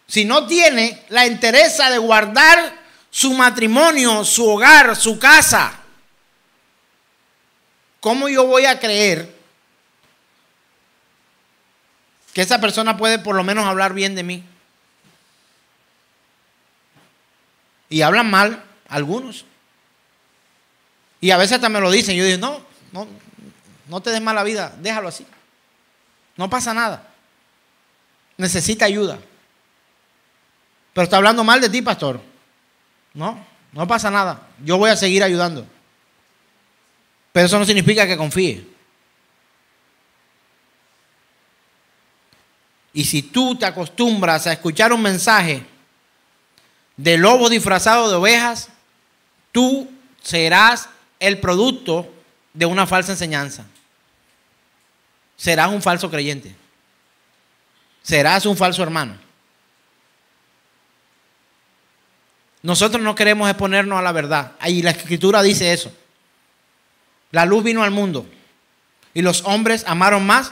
Si no tiene la entereza de guardar su matrimonio, su hogar, su casa, ¿cómo yo voy a creer que esa persona puede por lo menos hablar bien de mí? Y hablan mal algunos. Y a veces hasta me lo dicen. Yo digo, no te des mala vida, déjalo así. No pasa nada. Necesita ayuda. Pero está hablando mal de ti, pastor. No pasa nada. Yo voy a seguir ayudando. Pero eso no significa que confíe. Y si tú te acostumbras a escuchar un mensaje de lobo disfrazado de ovejas, tú serás el producto de una falsa enseñanza. Serás un falso creyente. Serás un falso hermano. Nosotros no queremos exponernos a la verdad. Ahí la Escritura dice eso. La luz vino al mundo y los hombres amaron más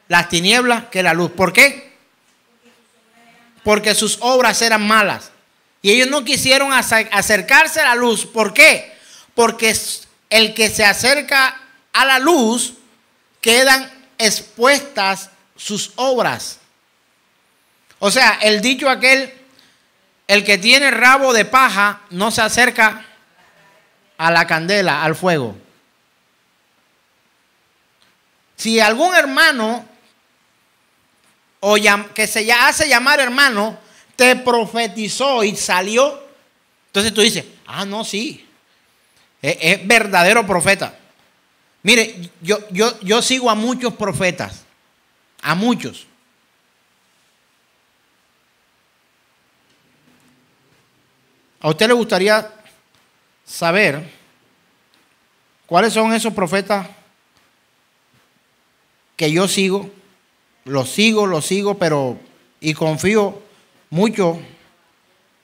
las tinieblas que la luz. ¿Por qué? Porque sus obras eran malas. Y ellos no quisieron acercarse a la luz. ¿Por qué? Porque el que se acerca a la luz quedan expuestas sus obras. O sea, el dicho aquel, el que tiene rabo de paja no se acerca a la candela, al fuego. Si algún hermano que se hace llamar hermano te profetizó y salió, entonces tú dices, no, sí, es verdadero profeta. Mire, yo sigo a muchos profetas, a muchos. ¿A usted le gustaría saber cuáles son esos profetas que yo sigo? Los sigo, pero y confío mucho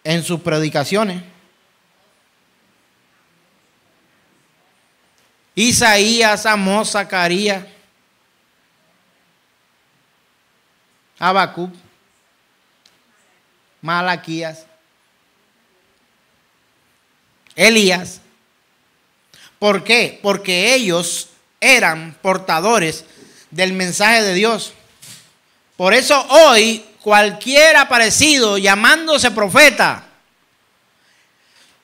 en sus predicaciones. Isaías, Amós, Zacarías, Habacuc, Malaquías, Elías. ¿Por qué? Porque ellos eran portadores del mensaje de Dios. Por eso hoy cualquier aparecido llamándose profeta,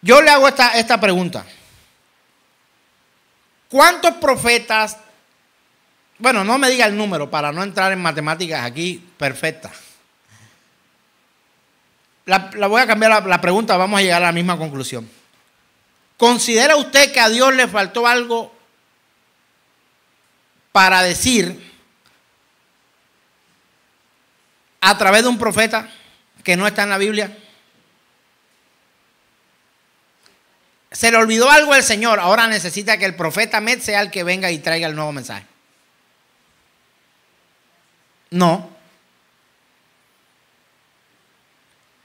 yo le hago esta pregunta. ¿Cuántos profetas? Bueno, no me diga el número para no entrar en matemáticas aquí perfectas. La voy a cambiar la pregunta, vamos a llegar a la misma conclusión. ¿Considera usted que a Dios le faltó algo para decir a través de un profeta que no está en la Biblia? Se le olvidó algo al Señor, ahora necesita que el profeta Met sea el que venga y traiga el nuevo mensaje. No.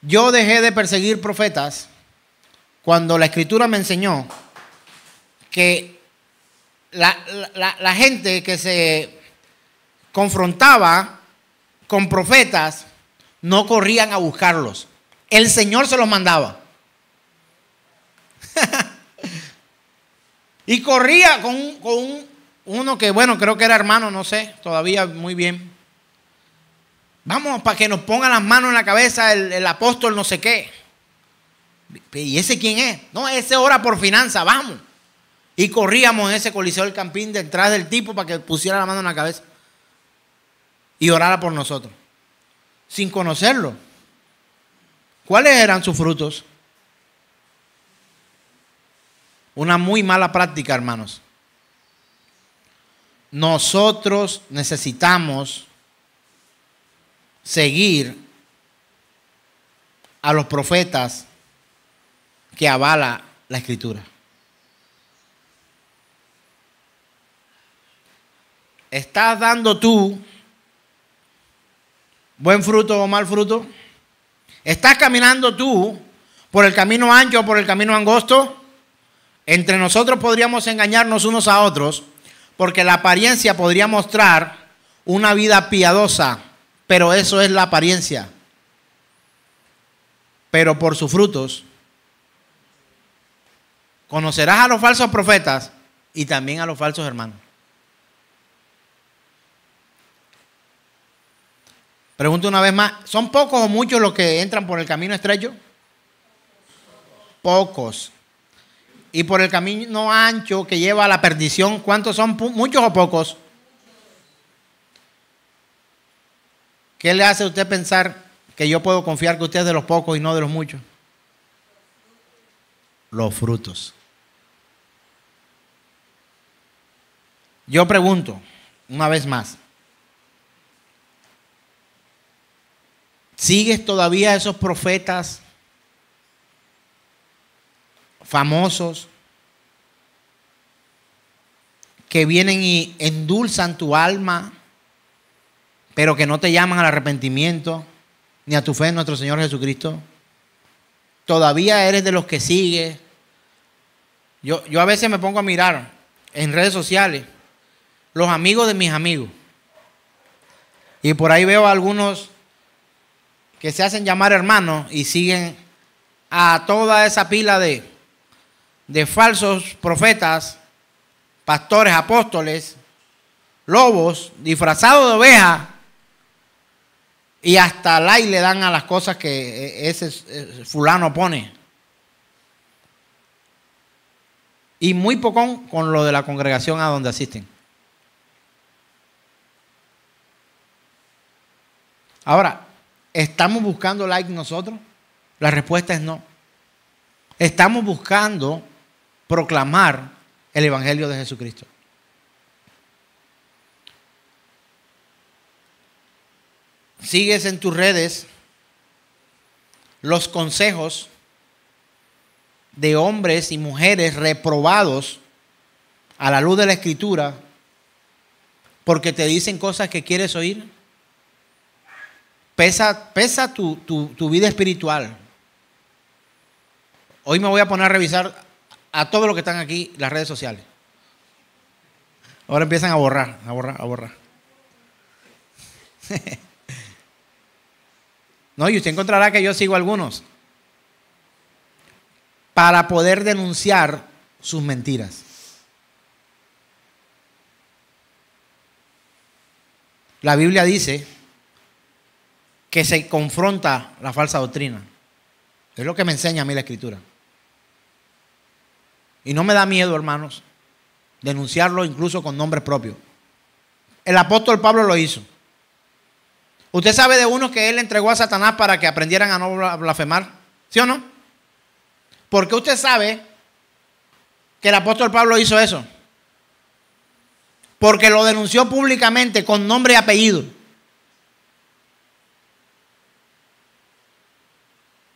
Yo dejé de perseguir profetas cuando la Escritura me enseñó que la gente que se confrontaba con profetas no corrían a buscarlos. El Señor se los mandaba. Y corría con uno que, bueno, creo que era hermano, no sé, todavía muy bien. Vamos, para que nos pongan las manos en la cabeza el apóstol no sé qué. ¿Y ese quién es? No, ese ora por finanzas, vamos. Y corríamos en ese coliseo del Campín detrás del tipo para que pusiera la mano en la cabeza y orara por nosotros, sin conocerlo. ¿Cuáles eran sus frutos? Una muy mala práctica, hermanos. Nosotros necesitamos seguir a los profetas que avala la Escritura. ¿Estás dando tú buen fruto o mal fruto? ¿Estás caminando tú por el camino ancho o por el camino angosto? Entre nosotros podríamos engañarnos unos a otros porque la apariencia podría mostrar una vida piadosa, pero eso es la apariencia. Pero por sus frutos conocerás a los falsos profetas y también a los falsos hermanos. Pregunto una vez más, ¿son pocos o muchos los que entran por el camino estrecho? Pocos. Y por el camino ancho que lleva a la perdición, ¿cuántos son? ¿Muchos o pocos? ¿Qué le hace a usted pensar que yo puedo confiar que usted es de los pocos y no de los muchos? Los frutos. Yo pregunto, una vez más, ¿sigues todavía a esos profetas famosos que vienen y endulzan tu alma, pero que no te llaman al arrepentimiento ni a tu fe en nuestro Señor Jesucristo? ¿Todavía eres de los que sigue? Yo a veces me pongo a mirar en redes sociales los amigos de mis amigos, y por ahí veo a algunos que se hacen llamar hermanos y siguen a toda esa pila de falsos profetas, pastores, apóstoles, lobos, disfrazados de ovejas, y hasta like le dan a las cosas que ese fulano pone. Y muy poco con lo de la congregación a donde asisten. Ahora, ¿estamos buscando like nosotros? La respuesta es no. Estamos buscando proclamar el Evangelio de Jesucristo. Sigues en tus redes los consejos de hombres y mujeres reprobados a la luz de la Escritura porque te dicen cosas que quieres oír. Pesa tu vida espiritual. Hoy me voy a poner a revisar a todos los que están aquí las redes sociales. Ahora empiezan a borrar. No, y usted encontrará que yo sigo algunos para poder denunciar sus mentiras. La Biblia dice que se confronta la falsa doctrina. Es lo que me enseña a mí la Escritura. Y no me da miedo, hermanos, denunciarlo incluso con nombres propios. El apóstol Pablo lo hizo. ¿Usted sabe de uno que él entregó a Satanás para que aprendieran a no blasfemar? ¿Sí o no? ¿Por qué usted sabe que el apóstol Pablo hizo eso? Porque lo denunció públicamente con nombre y apellido.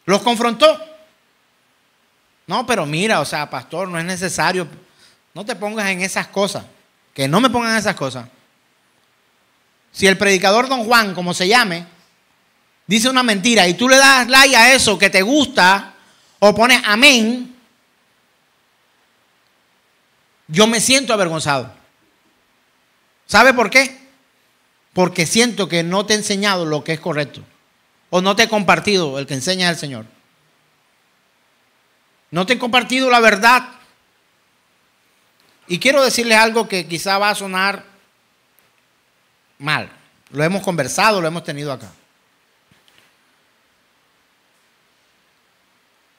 Los confrontó. No, pero mira, o sea, pastor, no es necesario. No te pongas en esas cosas. Que no me pongan en esas cosas. Si el predicador Don Juan, como se llame, dice una mentira y tú le das like a eso que te gusta o pones amén, yo me siento avergonzado. ¿Sabe por qué? Porque siento que no te he enseñado lo que es correcto. O no te he compartido el que enseña el Señor. No te he compartido la verdad. Y quiero decirles algo que quizá va a sonar mal. Lo hemos conversado, lo hemos tenido acá.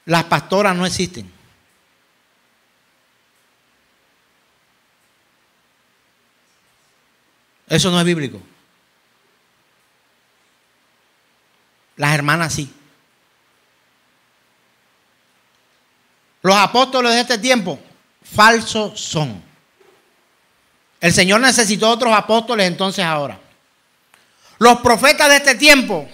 Las pastoras no existen. Eso no es bíblico. Las hermanas sí. Los apóstoles de este tiempo, falsos son. El Señor necesitó otros apóstoles entonces ahora. Los profetas de este tiempo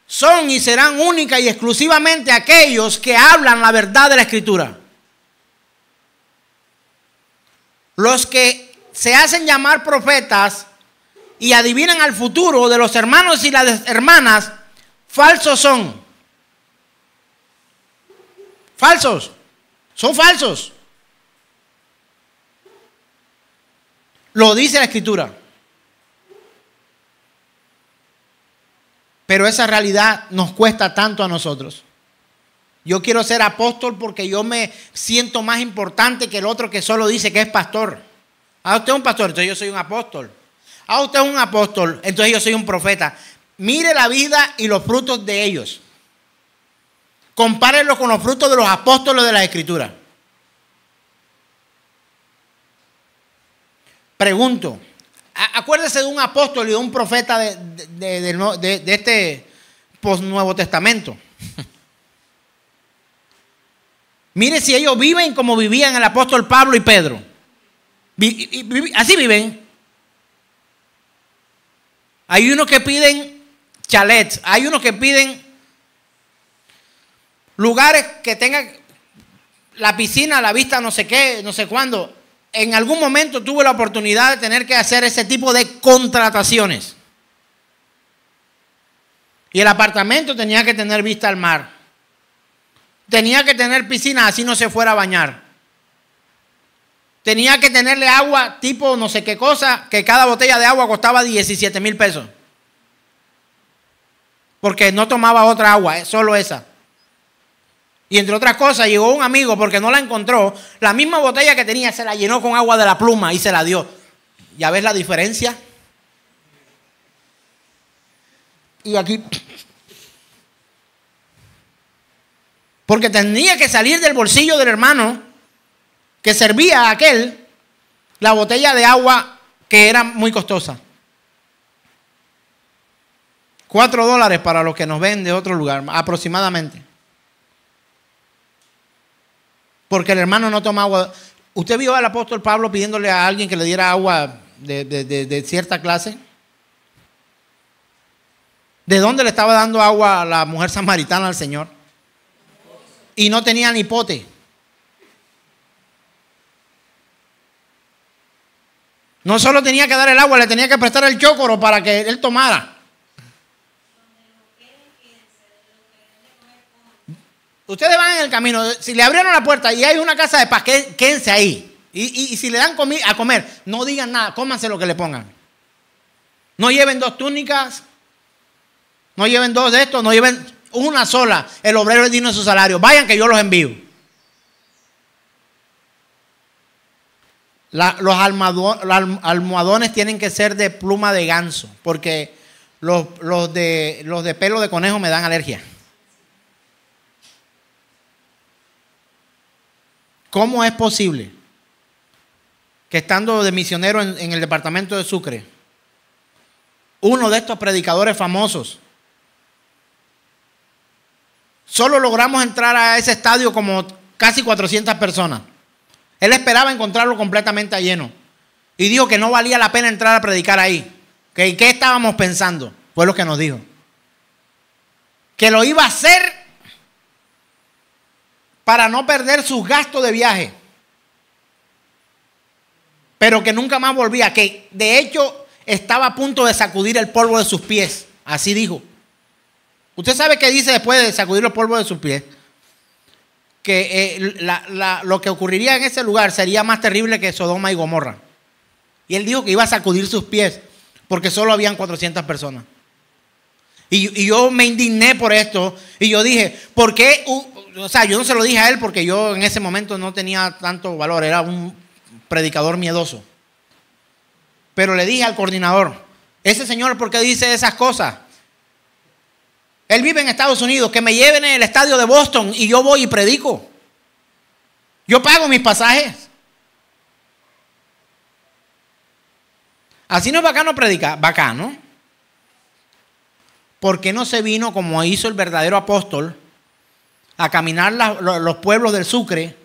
son y serán única y exclusivamente aquellos que hablan la verdad de la Escritura. Los que se hacen llamar profetas y adivinan al futuro de los hermanos y las hermanas, falsos son. Falsos. Son falsos. Lo dice la Escritura. Pero esa realidad nos cuesta tanto a nosotros. Yo quiero ser apóstol porque yo me siento más importante que el otro que solo dice que es pastor. Ah, usted es un pastor, entonces yo soy un apóstol. Ah, usted es un apóstol, entonces yo soy un profeta. Mire la vida y los frutos de ellos. Compárenlo con los frutos de los apóstoles de la Escritura. Pregunto, acuérdese de un apóstol y de un profeta de este post-Nuevo Testamento. Mire si ellos viven como vivían el apóstol Pablo y Pedro. Así viven. Hay unos que piden chalets, hay unos que piden lugares que tengan la piscina, la vista, no sé qué, no sé cuándo. En algún momento tuve la oportunidad de tener que hacer ese tipo de contrataciones. Y el apartamento tenía que tener vista al mar. Tenía que tener piscina, así no se fuera a bañar. Tenía que tenerle agua tipo no sé qué cosa, que cada botella de agua costaba 17,000 pesos. Porque no tomaba otra agua, solo esa. Y entre otras cosas, llegó un amigo porque no la encontró. La misma botella que tenía se la llenó con agua de la pluma y se la dio. ¿Ya ves la diferencia? Y aquí. Porque tenía que salir del bolsillo del hermano que servía a aquel la botella de agua que era muy costosa. $4 para los que nos ven de otro lugar, aproximadamente. Porque el hermano no toma agua. ¿Usted vio al apóstol Pablo pidiéndole a alguien que le diera agua de cierta clase? ¿De dónde le estaba dando agua a la mujer samaritana al Señor? Y no tenía ni pote. No solo tenía que dar el agua, le tenía que prestar el chócoro para que él tomara. Ustedes van en el camino, si le abrieron la puerta y hay una casa de paz, quédense ahí. Y si le dan a comer, no digan nada, cómanse lo que le pongan. No lleven 2 túnicas, no lleven 2 de estos, no lleven una sola. El obrero es digno de su salario. Vayan que yo los envío. Los almohadones tienen que ser de pluma de ganso, porque los de pelo de conejo me dan alergia. ¿Cómo es posible que estando de misionero en el departamento de Sucre, uno de estos predicadores famosos, solo logramos entrar a ese estadio como casi 400 personas? Él esperaba encontrarlo completamente lleno y dijo que no valía la pena entrar a predicar ahí. ¿Qué estábamos pensando? Fue lo que nos dijo. Que lo iba a hacer para no perder sus gastos de viaje, pero que nunca más volvía, que de hecho estaba a punto de sacudir el polvo de sus pies. Así dijo. ¿Usted sabe qué dice después de sacudir el polvo de sus pies? Que lo que ocurriría en ese lugar sería más terrible que Sodoma y Gomorra. Y él dijo que iba a sacudir sus pies porque solo habían 400 personas. Y yo me indigné por esto y yo dije, ¿por qué? O sea, yo no se lo dije a él porque yo en ese momento no tenía tanto valor, era un predicador miedoso. Pero le dije al coordinador, ese señor, ¿por qué dice esas cosas? Él vive en Estados Unidos, que me lleven en el estadio de Boston y yo voy y predico. Yo pago mis pasajes. Así no es bacano predicar, bacano. ¿Por qué no se vino como hizo el verdadero apóstol a caminar los pueblos del Sucre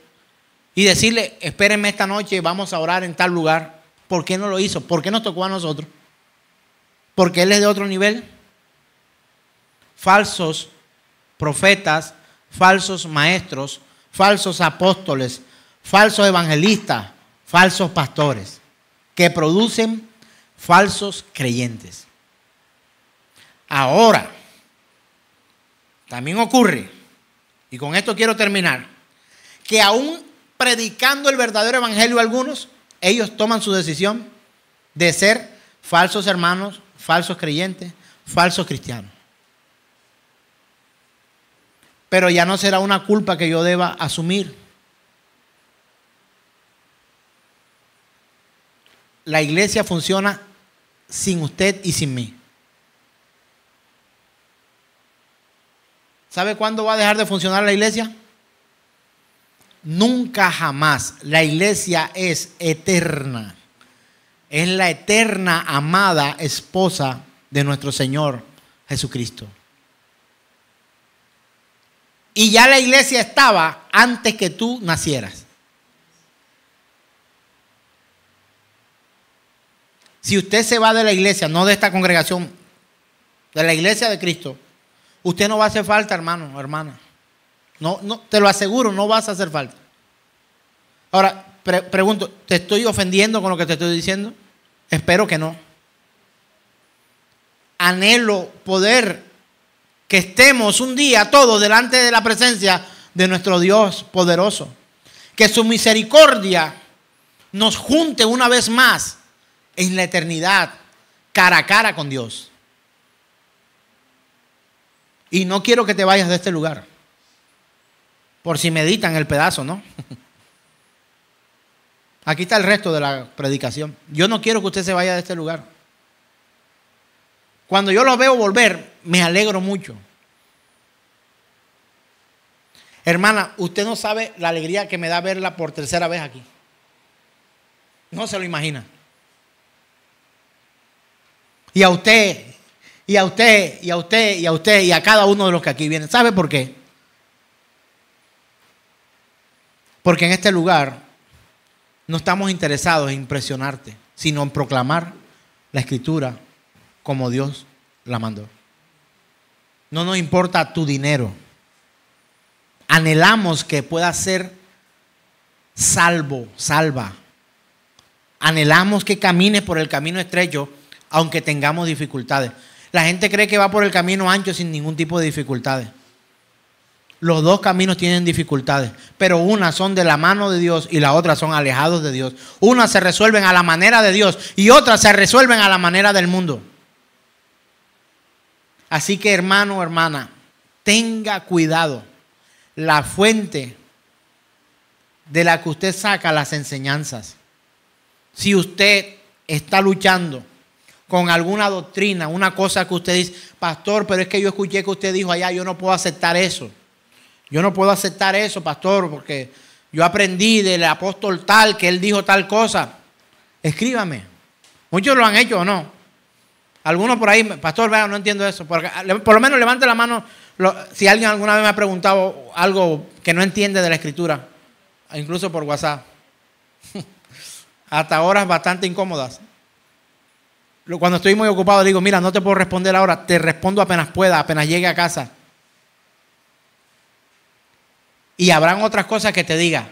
y decirle, espérenme esta noche, vamos a orar en tal lugar? ¿Por qué no lo hizo? ¿Por qué nos tocó a nosotros? ¿Porque él es de otro nivel? Falsos profetas, falsos maestros, falsos apóstoles, falsos evangelistas, falsos pastores, que producen falsos creyentes. Ahora, también ocurre, y con esto quiero terminar, que aún predicando el verdadero evangelio algunos, ellos toman su decisión de ser falsos hermanos, falsos creyentes, falsos cristianos. Pero ya no será una culpa que yo deba asumir. La iglesia funciona sin usted y sin mí. ¿Sabe cuándo va a dejar de funcionar la iglesia? Nunca jamás. La iglesia es eterna. Es la eterna, amada esposa de nuestro Señor Jesucristo. Y ya la iglesia estaba antes que tú nacieras. Si usted se va de la iglesia, no de esta congregación, de la iglesia de Cristo, usted no va a hacer falta, hermano, hermana. No, te lo aseguro, no vas a hacer falta. Ahora, pregunto, ¿te estoy ofendiendo con lo que te estoy diciendo? Espero que no. Anhelo poder que estemos un día todos delante de la presencia de nuestro Dios poderoso. Que su misericordia nos junte una vez más en la eternidad, cara a cara con Dios. Y no quiero que te vayas de este lugar. Por si meditan el pedazo, ¿no? Aquí está el resto de la predicación. Yo no quiero que usted se vaya de este lugar. Cuando yo lo veo volver, me alegro mucho. Hermana, usted no sabe la alegría que me da verla por tercera vez aquí. No se lo imagina. Y a usted, y a usted, y a usted, y a usted, y a cada uno de los que aquí vienen. ¿Sabe por qué? Porque en este lugar no estamos interesados en impresionarte, sino en proclamar la Escritura como Dios la mandó. No nos importa tu dinero. Anhelamos que puedas ser salva. Anhelamos que camines por el camino estrecho, aunque tengamos dificultades. La gente cree que va por el camino ancho sin ningún tipo de dificultades. Los dos caminos tienen dificultades, pero unas son de la mano de Dios y las otras son alejados de Dios. Unas se resuelven a la manera de Dios y otras se resuelven a la manera del mundo. Así que, hermano o hermana, tenga cuidado. La fuente de la que usted saca las enseñanzas. Si usted está luchando con alguna doctrina, una cosa que usted dice, pastor, pero es que yo escuché que usted dijo allá, yo no puedo aceptar eso. Yo no puedo aceptar eso, pastor, porque yo aprendí del apóstol tal, que él dijo tal cosa. Escríbame. Muchos lo han hecho o no. Algunos por ahí, pastor, vea, no entiendo eso. Por lo menos levante la mano si alguien alguna vez me ha preguntado algo que no entiende de la Escritura, incluso por WhatsApp. Hasta horas bastante incómodas. Cuando estoy muy ocupado digo, mira, no te puedo responder ahora, te respondo apenas pueda, apenas llegue a casa. Y habrán otras cosas que te diga,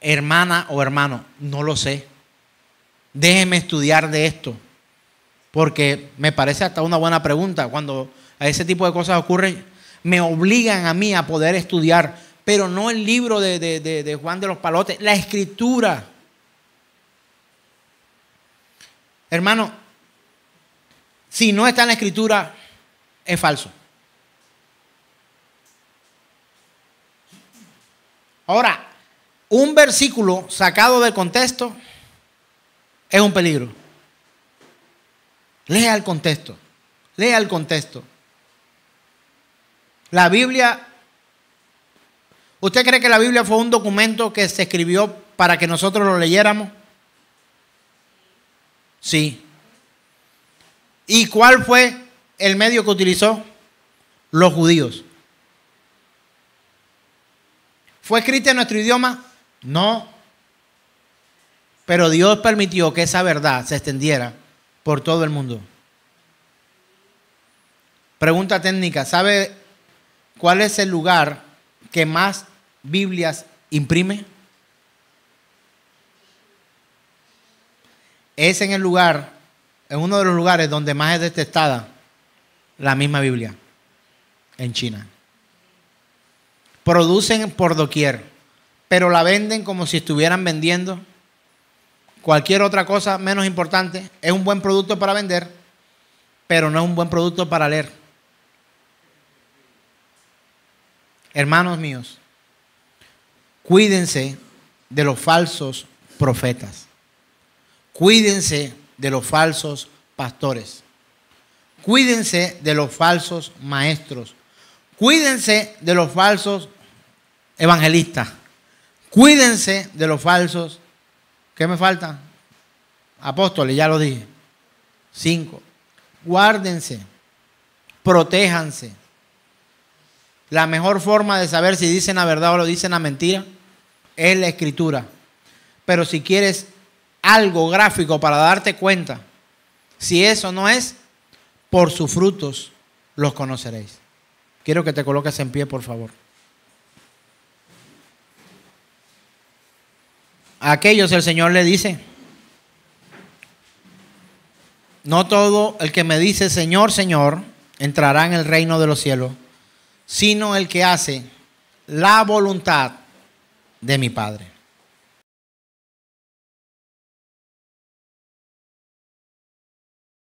hermana o hermano, no lo sé. Déjeme estudiar de esto. Porque me parece hasta una buena pregunta. Cuando a ese tipo de cosas ocurren, me obligan a mí a poder estudiar. Pero no el libro de Juan de los Palotes, la Escritura. Hermano, si no está en la Escritura, es falso. Ahora, un versículo sacado del contexto es un peligro. Lea el contexto. Lea el contexto. La Biblia, ¿usted cree que la Biblia fue un documento que se escribió para que nosotros lo leyéramos? Sí. ¿Y cuál fue el medio que utilizó? Los judíos. ¿Fue escrita en nuestro idioma? No. Pero Dios permitió que esa verdad se extendiera por todo el mundo. Pregunta técnica. ¿Sabe cuál es el lugar que más Biblias imprime? Es en uno de los lugares donde más es detestada la misma Biblia, en China. Producen por doquier, pero la venden como si estuvieran vendiendo cualquier otra cosa menos importante. Es un buen producto para vender, pero no es un buen producto para leer. Hermanos míos, cuídense de los falsos profetas. Cuídense de los falsos pastores. Cuídense de los falsos maestros. Cuídense de los falsos evangelistas. Cuídense de los falsos. ¿Qué me falta? Apóstoles, ya lo dije. 5. Guárdense. Protéjanse. La mejor forma de saber si dicen la verdad o lo dicen la mentira es la Escritura. Pero si quieres algo gráfico para darte cuenta Si eso no es, por sus frutos los conoceréis. Quiero que te coloques en pie, por favor. A aquellos el Señor le dice: no todo el que me dice Señor, Señor, entrará en el reino de los cielos, sino el que hace la voluntad de mi Padre.